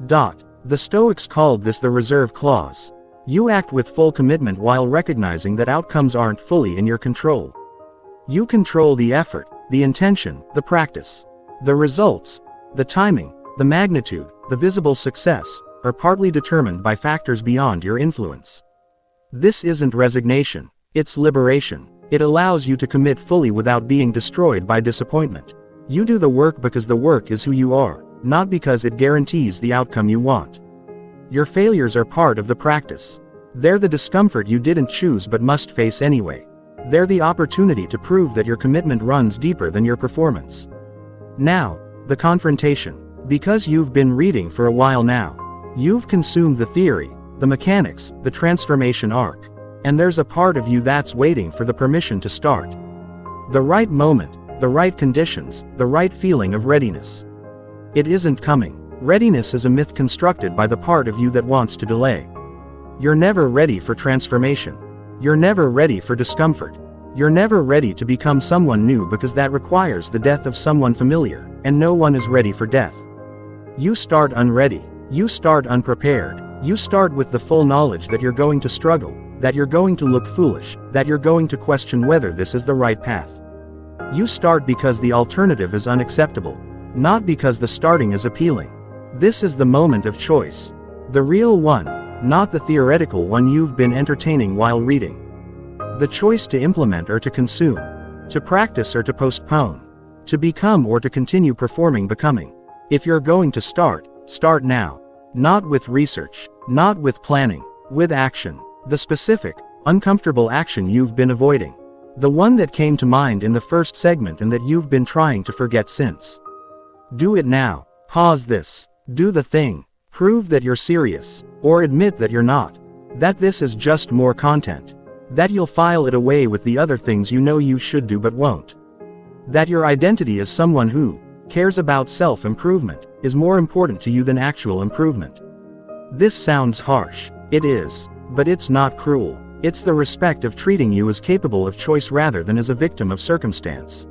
The Stoics called this the reserve clause. You act with full commitment while recognizing that outcomes aren't fully in your control. You control the effort, the intention, the practice. The results, the timing, the magnitude, the visible success, are partly determined by factors beyond your influence. This isn't resignation, it's liberation. It allows you to commit fully without being destroyed by disappointment. You do the work because the work is who you are, not because it guarantees the outcome you want. Your failures are part of the practice. They're the discomfort you didn't choose but must face anyway. They're the opportunity to prove that your commitment runs deeper than your performance. Now, the confrontation. Because you've been reading for a while now. You've consumed the theory, the mechanics, the transformation arc. And there's a part of you that's waiting for the permission to start. The right moment, the right conditions, the right feeling of readiness. It isn't coming. Readiness is a myth constructed by the part of you that wants to delay. You're never ready for transformation. You're never ready for discomfort. You're never ready to become someone new because that requires the death of someone familiar, and no one is ready for death. You start unready. You start unprepared. You start with the full knowledge that you're going to struggle, that you're going to look foolish, that you're going to question whether this is the right path. You start because the alternative is unacceptable, not because the starting is appealing. This is the moment of choice. The real one, not the theoretical one you've been entertaining while reading. The choice to implement or to consume, to practice or to postpone, to become or to continue performing becoming. If you're going to start, start now. Not with research, not with planning, with action. The specific, uncomfortable action you've been avoiding. The one that came to mind in the first segment and that you've been trying to forget since. Do it now. Pause this. Do the thing. Prove that you're serious, or admit that you're not. That this is just more content. That you'll file it away with the other things you know you should do but won't. That your identity as someone who cares about self-improvement is more important to you than actual improvement. This sounds harsh. It is. But it's not cruel. It's the respect of treating you as capable of choice rather than as a victim of circumstance.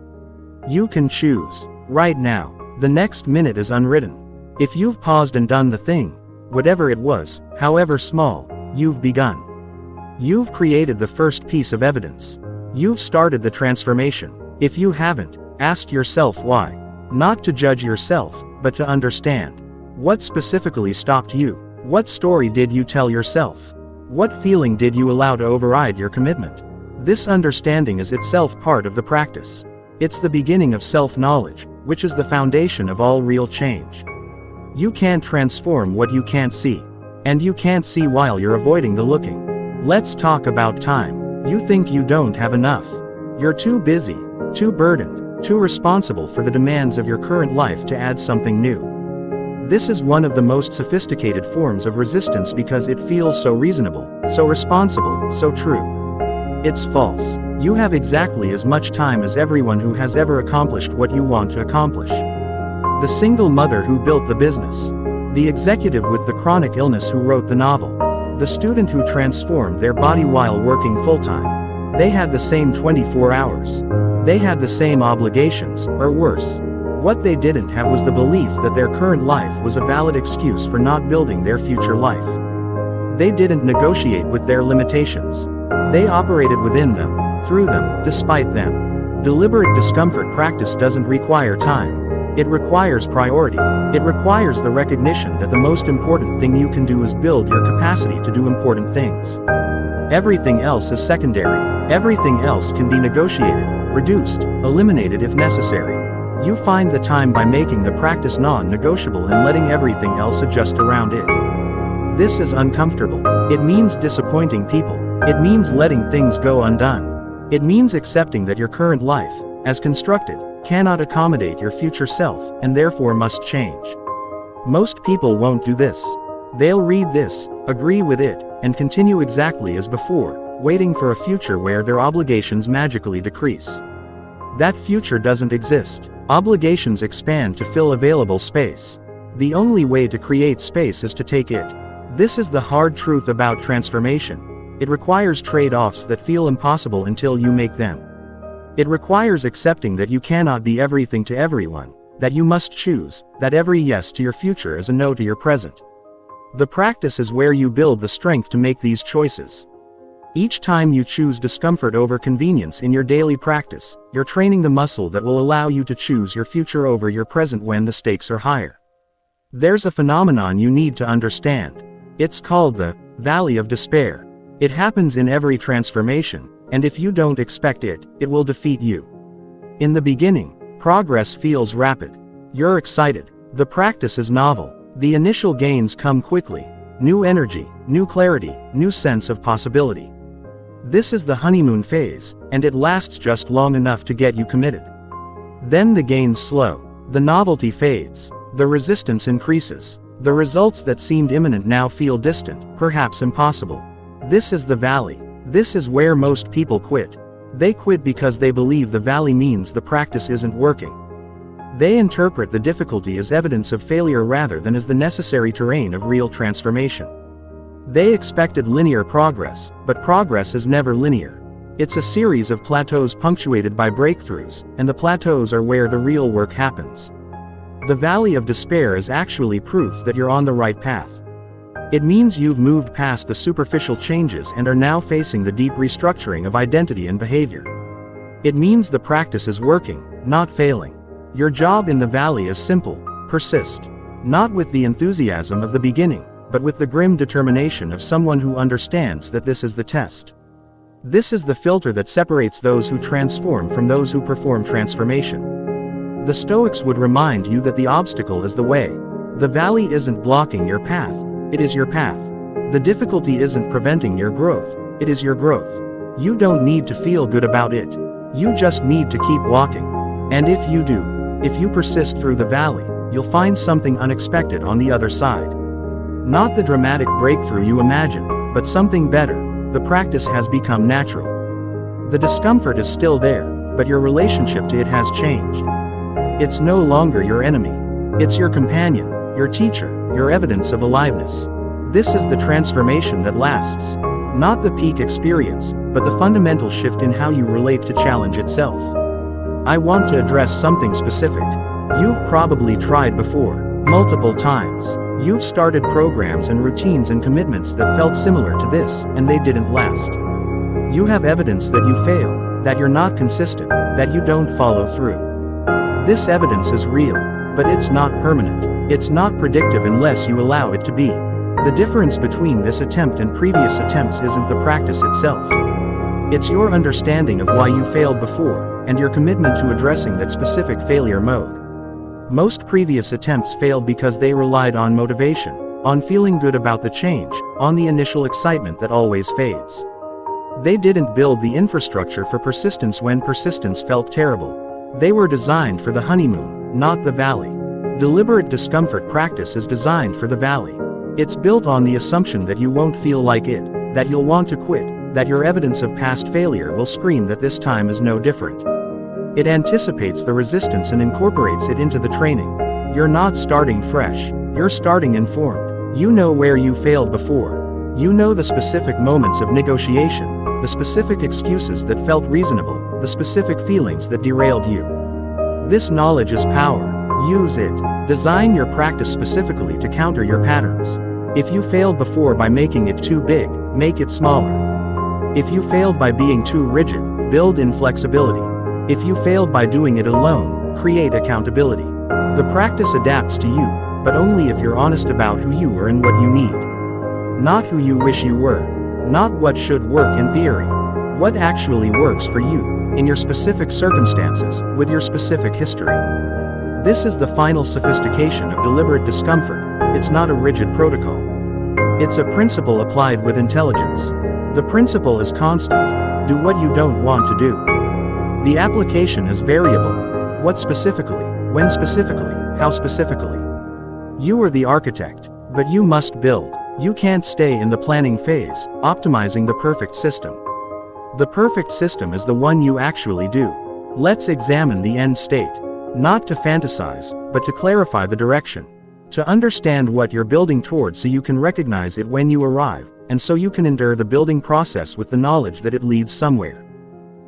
You can choose. Right now. The next minute is unwritten. If you've paused and done the thing, whatever it was, however small, you've begun. You've created the first piece of evidence. You've started the transformation. If you haven't, ask yourself why. Not to judge yourself, but to understand. What specifically stopped you? What story did you tell yourself? What feeling did you allow to override your commitment? This understanding is itself part of the practice. It's the beginning of self-knowledge, which is the foundation of all real change. You can't transform what you can't see. And you can't see while you're avoiding the looking. Let's talk about time. You think you don't have enough. You're too busy, too burdened, too responsible for the demands of your current life to add something new. This is one of the most sophisticated forms of resistance because it feels so reasonable, so responsible, so true. It's false. You have exactly as much time as everyone who has ever accomplished what you want to accomplish. The single mother who built the business. The executive with the chronic illness who wrote the novel. The student who transformed their body while working full-time. They had the same 24 hours. They had the same obligations, or worse. What they didn't have was the belief that their current life was a valid excuse for not building their future life. They didn't negotiate with their limitations. They operated within them, through them, despite them. Deliberate discomfort practice doesn't require time. It requires priority. It requires the recognition that the most important thing you can do is build your capacity to do important things. Everything else is secondary. Everything else can be negotiated, reduced, eliminated if necessary. You find the time by making the practice non-negotiable and letting everything else adjust around it. This is uncomfortable. It means disappointing people. It means letting things go undone. It means accepting that your current life, as constructed, cannot accommodate your future self, and therefore must change. Most people won't do this. They'll read this, agree with it, and continue exactly as before, waiting for a future where their obligations magically decrease. That future doesn't exist. Obligations expand to fill available space. The only way to create space is to take it. This is the hard truth about transformation. It requires trade-offs that feel impossible until you make them. It requires accepting that you cannot be everything to everyone, that you must choose, that every yes to your future is a no to your present. The practice is where you build the strength to make these choices. Each time you choose discomfort over convenience in your daily practice, you're training the muscle that will allow you to choose your future over your present when the stakes are higher. There's a phenomenon you need to understand. It's called the Valley of Despair. It happens in every transformation, and if you don't expect it, it will defeat you. In the beginning, progress feels rapid. You're excited. The practice is novel. The initial gains come quickly. New energy, new clarity, new sense of possibility. This is the honeymoon phase, and it lasts just long enough to get you committed. Then the gains slow. The novelty fades. The resistance increases. The results that seemed imminent now feel distant, perhaps impossible. This is the valley. This is where most people quit. They quit because they believe the valley means the practice isn't working. They interpret the difficulty as evidence of failure rather than as the necessary terrain of real transformation. They expected linear progress, but progress is never linear. It's a series of plateaus punctuated by breakthroughs, and the plateaus are where the real work happens. The Valley of Despair is actually proof that you're on the right path. It means you've moved past the superficial changes and are now facing the deep restructuring of identity and behavior. It means the practice is working, not failing. Your job in the valley is simple: persist. Not with the enthusiasm of the beginning, but with the grim determination of someone who understands that this is the test. This is the filter that separates those who transform from those who perform transformation. The Stoics would remind you that the obstacle is the way. The valley isn't blocking your path, it is your path. The difficulty isn't preventing your growth, it is your growth. You don't need to feel good about it. You just need to keep walking. And if you do, if you persist through the valley, you'll find something unexpected on the other side. Not the dramatic breakthrough you imagined, but something better. The practice has become natural. The discomfort is still there, but your relationship to it has changed. It's no longer your enemy. It's your companion, your teacher, your evidence of aliveness. This is the transformation that lasts. Not the peak experience, but the fundamental shift in how you relate to challenge itself. I want to address something specific. You've probably tried before, multiple times. You've started programs and routines and commitments that felt similar to this, and they didn't last. You have evidence that you fail, that you're not consistent, that you don't follow through. This evidence is real, but it's not permanent. It's not predictive unless you allow it to be. The difference between this attempt and previous attempts isn't the practice itself. It's your understanding of why you failed before, and your commitment to addressing that specific failure mode. Most previous attempts failed because they relied on motivation, on feeling good about the change, on the initial excitement that always fades. They didn't build the infrastructure for persistence when persistence felt terrible. They were designed for the honeymoon, not the valley. Deliberate discomfort practice is designed for the valley. It's built on the assumption that you won't feel like it, that you'll want to quit, that your evidence of past failure will scream that this time is no different. It anticipates the resistance and incorporates it into the training. You're not starting fresh, you're starting informed. You know where you failed before. You know the specific moments of negotiation, the specific excuses that felt reasonable, the specific feelings that derailed you. This knowledge is power. Use it. Design your practice specifically to counter your patterns. If you failed before by making it too big, make it smaller. If you failed by being too rigid, build in flexibility. If you failed by doing it alone, create accountability. The practice adapts to you, but only if you're honest about who you are and what you need. Not who you wish you were. Not what should work in theory. What actually works for you, in your specific circumstances, with your specific history. This is the final sophistication of deliberate discomfort. It's not a rigid protocol. It's a principle applied with intelligence. The principle is constant. Do what you don't want to do. The application is variable. What specifically, when specifically, how specifically. You are the architect, but you must build. You can't stay in the planning phase, optimizing the perfect system. The perfect system is the one you actually do. Let's examine the end state. Not to fantasize, but to clarify the direction. To understand what you're building towards so you can recognize it when you arrive, and so you can endure the building process with the knowledge that it leads somewhere.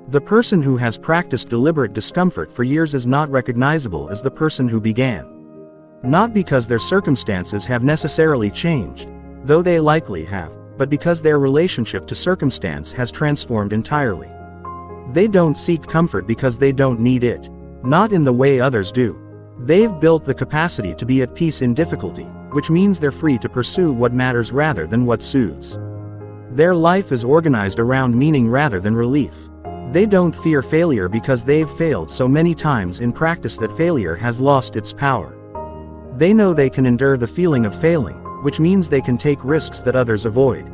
The person who has practiced deliberate discomfort for years is not recognizable as the person who began. Not because their circumstances have necessarily changed, though they likely have, but because their relationship to circumstance has transformed entirely. They don't seek comfort because they don't need it. Not in the way others do. They've built the capacity to be at peace in difficulty, which means they're free to pursue what matters rather than what soothes. Their life is organized around meaning rather than relief. They don't fear failure because they've failed so many times in practice that failure has lost its power. They know they can endure the feeling of failing, which means they can take risks that others avoid.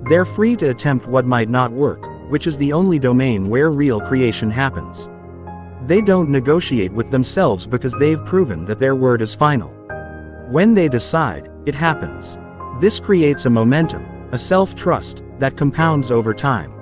They're free to attempt what might not work, which is the only domain where real creation happens. They don't negotiate with themselves because they've proven that their word is final. When they decide, it happens. This creates a momentum, a self-trust, that compounds over time.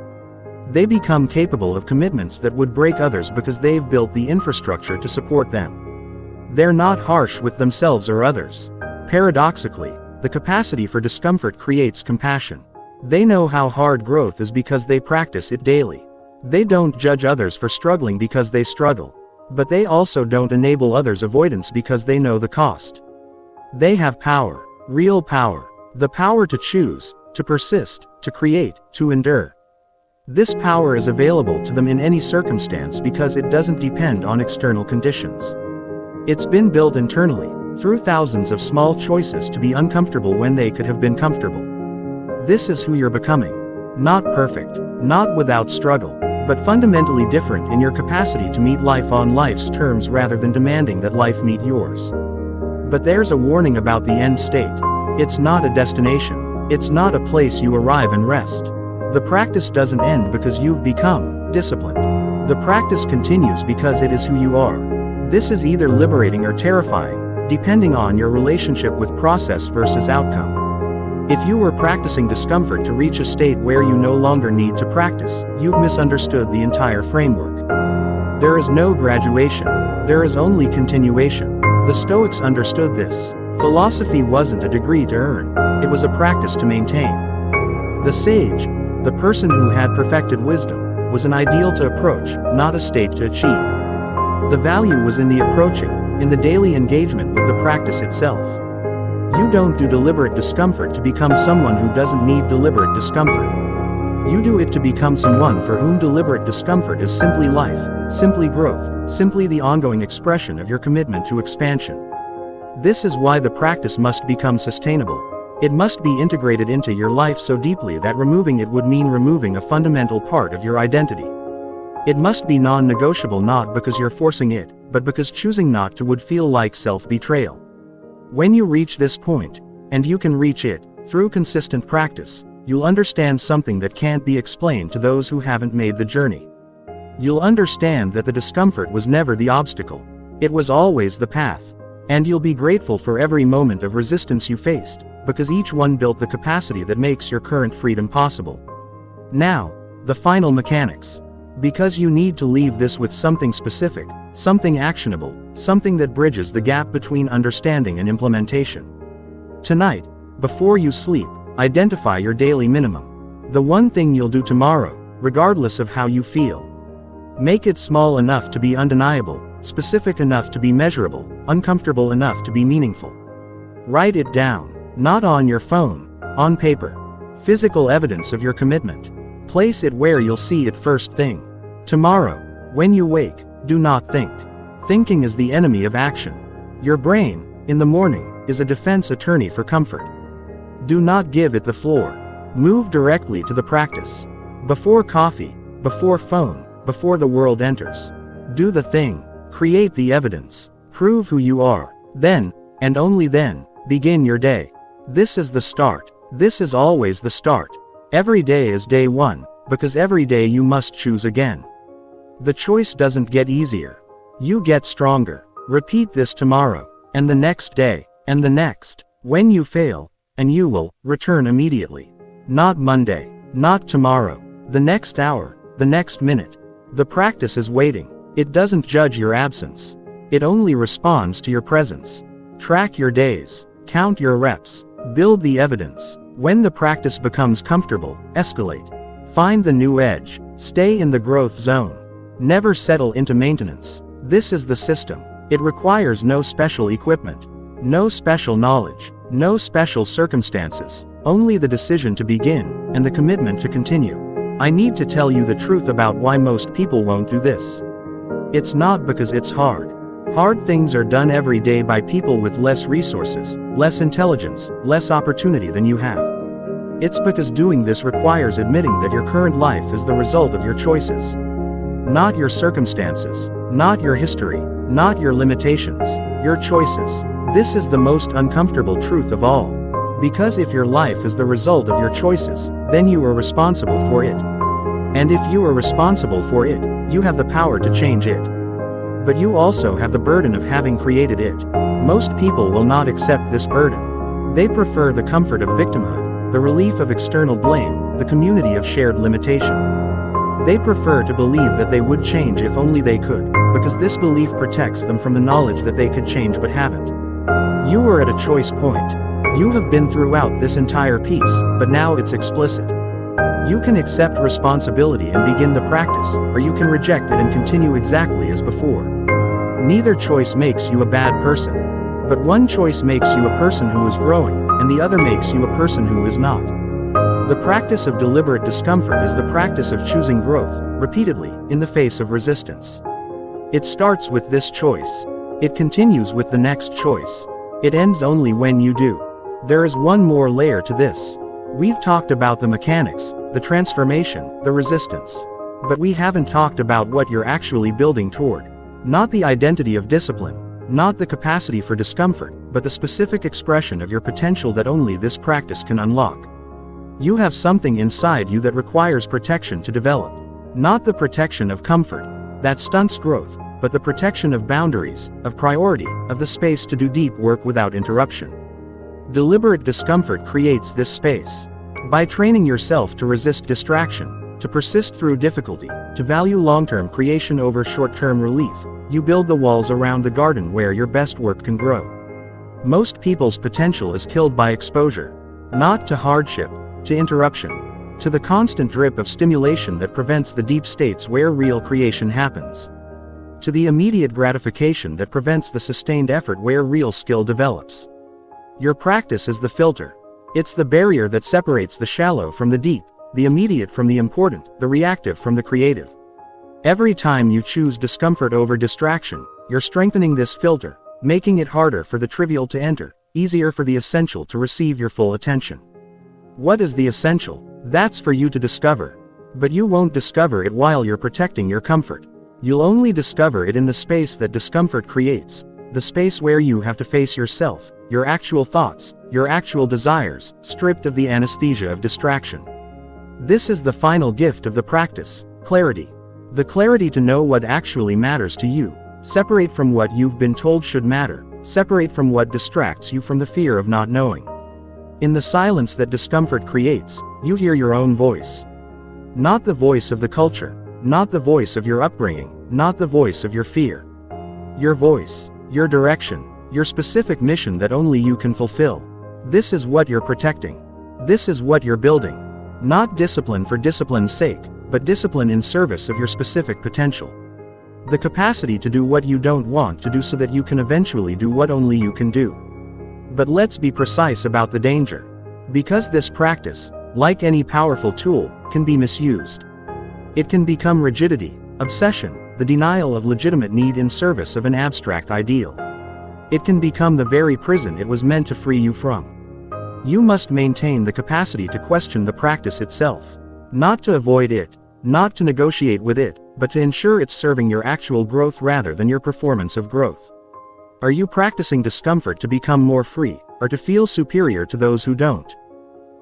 They become capable of commitments that would break others because they've built the infrastructure to support them. They're not harsh with themselves or others. Paradoxically, the capacity for discomfort creates compassion. They know how hard growth is because they practice it daily. They don't judge others for struggling because they struggle. But they also don't enable others' avoidance because they know the cost. They have power, real power, the power to choose, to persist, to create, to endure. This power is available to them in any circumstance because it doesn't depend on external conditions. It's been built internally, through thousands of small choices to be uncomfortable when they could have been comfortable. This is who you're becoming. Not perfect, not without struggle, but fundamentally different in your capacity to meet life on life's terms rather than demanding that life meet yours. But there's a warning about the end state. It's not a destination. It's not a place you arrive and rest. The practice doesn't end because you've become disciplined. The practice continues because it is who you are. This is either liberating or terrifying, depending on your relationship with process versus outcome. If you were practicing discomfort to reach a state where you no longer need to practice, you've misunderstood the entire framework. There is no graduation. There is only continuation. The Stoics understood this. Philosophy wasn't a degree to earn. It was a practice to maintain. The sage, the person who had perfected wisdom, was an ideal to approach, not a state to achieve. The value was in the approaching, in the daily engagement with the practice itself. You don't do deliberate discomfort to become someone who doesn't need deliberate discomfort. You do it to become someone for whom deliberate discomfort is simply life, simply growth, simply the ongoing expression of your commitment to expansion. This is why the practice must become sustainable. It must be integrated into your life so deeply that removing it would mean removing a fundamental part of your identity. It must be non-negotiable not because you're forcing it, but because choosing not to would feel like self-betrayal. When you reach this point, and you can reach it, through consistent practice, you'll understand something that can't be explained to those who haven't made the journey. You'll understand that the discomfort was never the obstacle. It was always the path. And you'll be grateful for every moment of resistance you faced, because each one built the capacity that makes your current freedom possible. Now, the final mechanics. Because you need to leave this with something specific, something actionable, something that bridges the gap between understanding and implementation. Tonight, before you sleep, identify your daily minimum. The one thing you'll do tomorrow, regardless of how you feel. Make it small enough to be undeniable, specific enough to be measurable, uncomfortable enough to be meaningful. Write it down, not on your phone, on paper. Physical evidence of your commitment. Place it where you'll see it first thing. Tomorrow, when you wake, do not think. Thinking is the enemy of action. Your brain, in the morning, is a defense attorney for comfort. Do not give it the floor. Move directly to the practice. Before coffee, before phone, before the world enters. Do the thing. Create the evidence. Prove who you are. Then, and only then, begin your day. This is the start. This is always the start. Every day is day one, because every day you must choose again. The choice doesn't get easier. You get stronger. Repeat this tomorrow, and the next day, and the next. When you fail, and you will, return immediately. Not Monday, not tomorrow, the next hour, the next minute. The practice is waiting. It doesn't judge your absence. It only responds to your presence. Track your days. Count your reps. Build the evidence. When the practice becomes comfortable, escalate. Find the new edge. Stay in the growth zone. Never settle into maintenance. This is the system. It requires no special equipment, no special knowledge, no special circumstances, only the decision to begin, and the commitment to continue. I need to tell you the truth about why most people won't do this. It's not because it's hard. Hard things are done every day by people with less resources, less intelligence, less opportunity than you have. It's because doing this requires admitting that your current life is the result of your choices. Not your circumstances, not your history, not your limitations, your choices. This is the most uncomfortable truth of all. Because if your life is the result of your choices, then you are responsible for it. And if you are responsible for it, you have the power to change it. But you also have the burden of having created it. Most people will not accept this burden. They prefer the comfort of victimhood, the relief of external blame, the community of shared limitation. They prefer to believe that they would change if only they could, because this belief protects them from the knowledge that they could change but haven't. You are at a choice point. You have been throughout this entire piece, but now it's explicit. You can accept responsibility and begin the practice, or you can reject it and continue exactly as before. Neither choice makes you a bad person. But one choice makes you a person who is growing, and the other makes you a person who is not. The practice of deliberate discomfort is the practice of choosing growth, repeatedly, in the face of resistance. It starts with this choice. It continues with the next choice. It ends only when you do. There is one more layer to this. We've talked about the mechanics, the transformation, the resistance. But we haven't talked about what you're actually building toward. Not the identity of discipline, not the capacity for discomfort, but the specific expression of your potential that only this practice can unlock. You have something inside you that requires protection to develop. Not the protection of comfort, that stunts growth, but the protection of boundaries, of priority, of the space to do deep work without interruption. Deliberate discomfort creates this space. By training yourself to resist distraction, to persist through difficulty, to value long-term creation over short-term relief, you build the walls around the garden where your best work can grow. Most people's potential is killed by exposure. Not to hardship, to interruption, to the constant drip of stimulation that prevents the deep states where real creation happens. To the immediate gratification that prevents the sustained effort where real skill develops. Your practice is the filter. It's the barrier that separates the shallow from the deep, the immediate from the important, the reactive from the creative. Every time you choose discomfort over distraction, you're strengthening this filter, making it harder for the trivial to enter, easier for the essential to receive your full attention. What is the essential? That's for you to discover. But you won't discover it while you're protecting your comfort. You'll only discover it in the space that discomfort creates, the space where you have to face yourself, your actual thoughts, your actual desires, stripped of the anesthesia of distraction. This is the final gift of the practice, clarity. The clarity to know what actually matters to you, separate from what you've been told should matter, separate from what distracts you from the fear of not knowing. In the silence that discomfort creates, you hear your own voice. Not the voice of the culture, not the voice of your upbringing, not the voice of your fear. Your voice, your direction, your specific mission that only you can fulfill. This is what you're protecting. This is what you're building. Not discipline for discipline's sake, but discipline in service of your specific potential. The capacity to do what you don't want to do so that you can eventually do what only you can do. But let's be precise about the danger. Because this practice, like any powerful tool, can be misused. It can become rigidity, obsession, the denial of legitimate need in service of an abstract ideal. It can become the very prison it was meant to free you from. You must maintain the capacity to question the practice itself. Not to avoid it, not to negotiate with it, but to ensure it's serving your actual growth rather than your performance of growth. Are you practicing discomfort to become more free, or to feel superior to those who don't?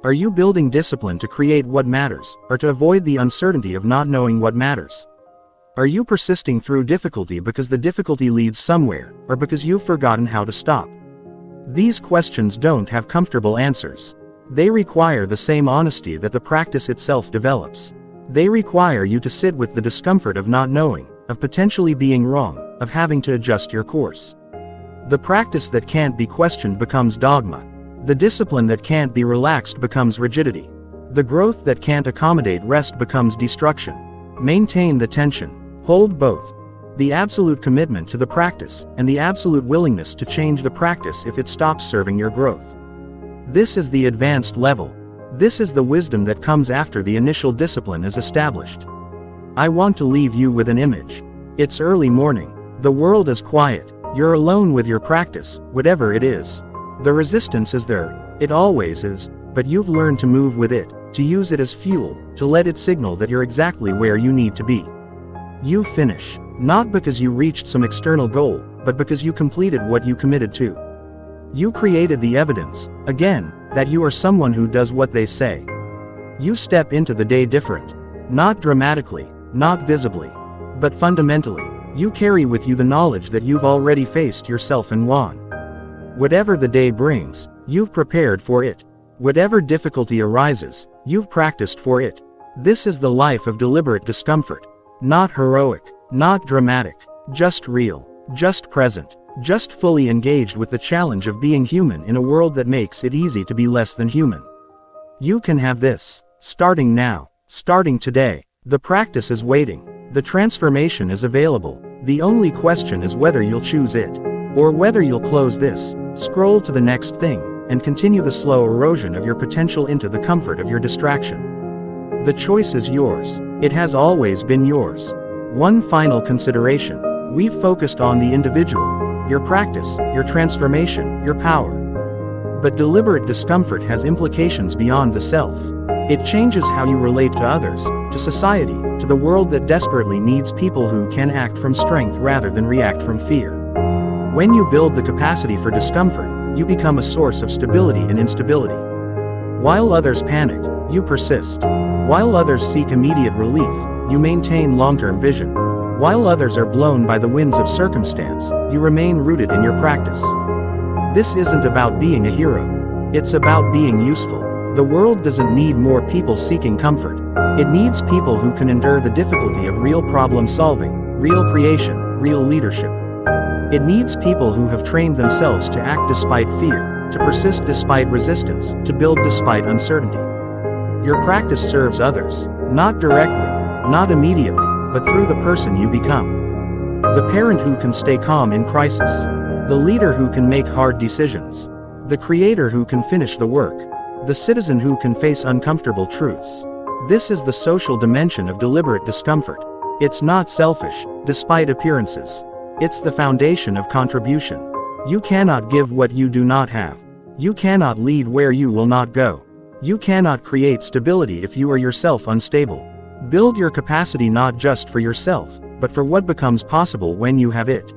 Are you building discipline to create what matters, or to avoid the uncertainty of not knowing what matters? Are you persisting through difficulty because the difficulty leads somewhere, or because you've forgotten how to stop? These questions don't have comfortable answers. They require the same honesty that the practice itself develops. They require you to sit with the discomfort of not knowing, of potentially being wrong, of having to adjust your course. The practice that can't be questioned becomes dogma. The discipline that can't be relaxed becomes rigidity. The growth that can't accommodate rest becomes destruction. Maintain the tension. Hold both. The absolute commitment to the practice, and the absolute willingness to change the practice if it stops serving your growth. This is the advanced level. This is the wisdom that comes after the initial discipline is established. I want to leave you with an image. It's early morning. The world is quiet. You're alone with your practice, whatever it is. The resistance is there, it always is, but you've learned to move with it, to use it as fuel, to let it signal that you're exactly where you need to be. You finish, not because you reached some external goal, but because you completed what you committed to. You created the evidence, again, that you are someone who does what they say. You step into the day different. Not dramatically, not visibly, but fundamentally. You carry with you the knowledge that you've already faced yourself and won. Whatever the day brings, you've prepared for it. Whatever difficulty arises, you've practiced for it. This is the life of deliberate discomfort. Not heroic, not dramatic, just real, just present, just fully engaged with the challenge of being human in a world that makes it easy to be less than human. You can have this, starting now, starting today. The practice is waiting. The transformation is available. The only question is whether you'll choose it, or whether you'll close this, scroll to the next thing, and continue the slow erosion of your potential into the comfort of your distraction. The choice is yours. It has always been yours. One final consideration. We've focused on the individual, your practice, your transformation, your power. But deliberate discomfort has implications beyond the self. It changes how you relate to others, to society, to the world that desperately needs people who can act from strength rather than react from fear. When you build the capacity for discomfort, you become a source of stability in instability. While others panic, you persist. While others seek immediate relief, you maintain long-term vision. While others are blown by the winds of circumstance, you remain rooted in your practice. This isn't about being a hero. It's about being useful. The world doesn't need more people seeking comfort. It needs people who can endure the difficulty of real problem solving, real creation, real leadership. It needs people who have trained themselves to act despite fear, to persist despite resistance, to build despite uncertainty. Your practice serves others, not directly, not immediately, but through the person you become. The parent who can stay calm in crisis. The leader who can make hard decisions. The creator who can finish the work. The citizen who can face uncomfortable truths. This is the social dimension of deliberate discomfort. It's not selfish, despite appearances. It's the foundation of contribution. You cannot give what you do not have. You cannot lead where you will not go. You cannot create stability if you are yourself unstable. Build your capacity not just for yourself, but for what becomes possible when you have it.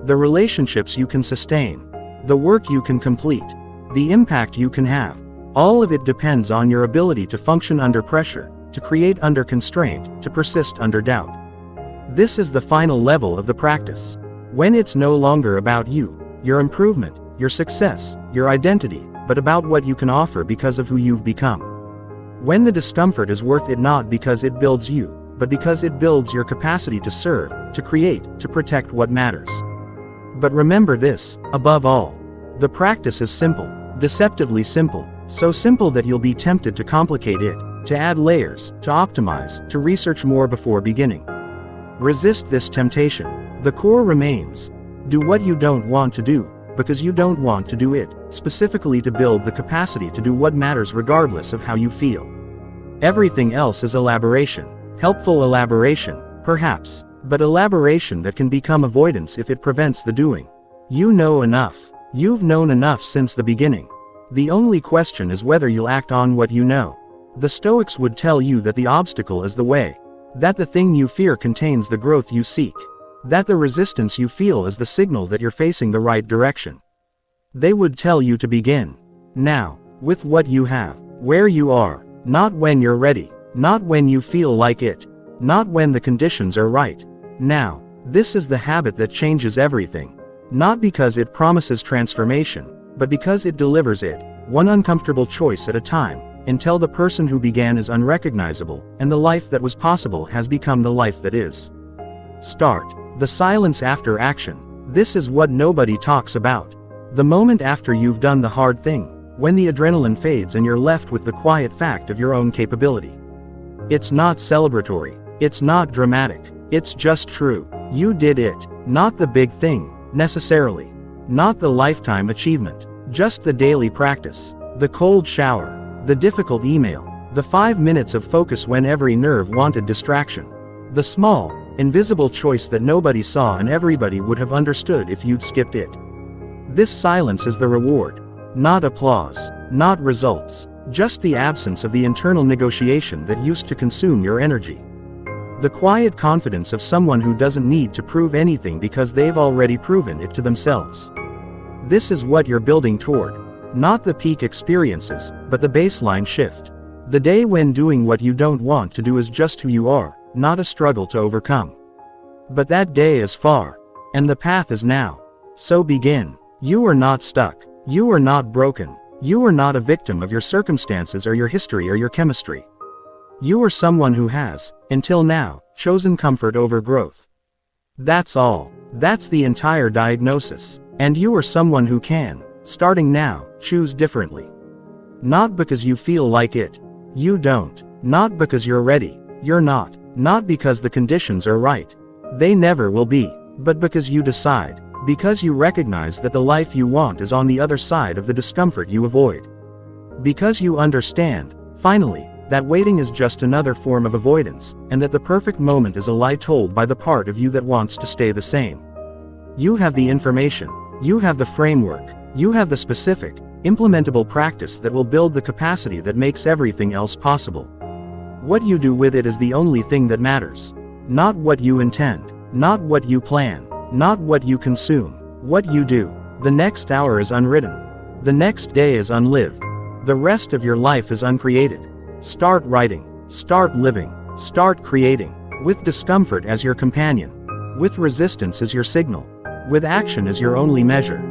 The relationships you can sustain. The work you can complete. The impact you can have. All of it depends on your ability to function under pressure, to create under constraint, to persist under doubt. This is the final level of the practice. When it's no longer about you, your improvement, your success, your identity, but about what you can offer because of who you've become. When the discomfort is worth it not because it builds you, but because it builds your capacity to serve, to create, to protect what matters. But remember this, above all. The practice is simple, deceptively simple. So simple that you'll be tempted to complicate it, to add layers, to optimize, to research more before beginning. Resist this temptation. The core remains. Do what you don't want to do, because you don't want to do it, specifically to build the capacity to do what matters regardless of how you feel. Everything else is elaboration. Helpful elaboration, perhaps, but elaboration that can become avoidance if it prevents the doing. You know enough. You've known enough since the beginning. The only question is whether you'll act on what you know. The Stoics would tell you that the obstacle is the way. That the thing you fear contains the growth you seek. That the resistance you feel is the signal that you're facing the right direction. They would tell you to begin. Now, with what you have, where you are, not when you're ready, not when you feel like it, not when the conditions are right. Now, this is the habit that changes everything. Not because it promises transformation, but because it delivers it, one uncomfortable choice at a time, until the person who began is unrecognizable, and the life that was possible has become the life that is. Start. The silence after action. This is what nobody talks about. The moment after you've done the hard thing, when the adrenaline fades and you're left with the quiet fact of your own capability. It's not celebratory. It's not dramatic. It's just true. You did it. Not the big thing, necessarily. Not the lifetime achievement. Just the daily practice. The cold shower. The difficult email. The 5 minutes of focus when every nerve wanted distraction. The small, invisible choice that nobody saw and everybody would have understood if you'd skipped it. This silence is the reward. Not applause, not results, just the absence of the internal negotiation that used to consume your energy. The quiet confidence of someone who doesn't need to prove anything because they've already proven it to themselves. This is what you're building toward. Not the peak experiences, but the baseline shift. The day when doing what you don't want to do is just who you are, not a struggle to overcome. But that day is far, and the path is now. So begin. You are not stuck. You are not broken. You are not a victim of your circumstances or your history or your chemistry. You are someone who has, until now, chosen comfort over growth. That's all. That's the entire diagnosis. And you are someone who can, starting now, choose differently. Not because you feel like it. You don't. Not because you're ready. You're not. Not because the conditions are right. They never will be. But because you decide. Because you recognize that the life you want is on the other side of the discomfort you avoid. Because you understand, finally, that waiting is just another form of avoidance, and that the perfect moment is a lie told by the part of you that wants to stay the same. You have the information. You have the framework. You have the specific, implementable practice that will build the capacity that makes everything else possible. What you do with it is the only thing that matters. Not what you intend. Not what you plan. Not what you consume. What you do. The next hour is unwritten. The next day is unlived. The rest of your life is uncreated. Start writing. Start living. Start creating. With discomfort as your companion. With resistance as your signal. With action as your only measure.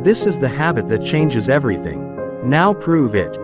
This is the habit that changes everything. Now prove it.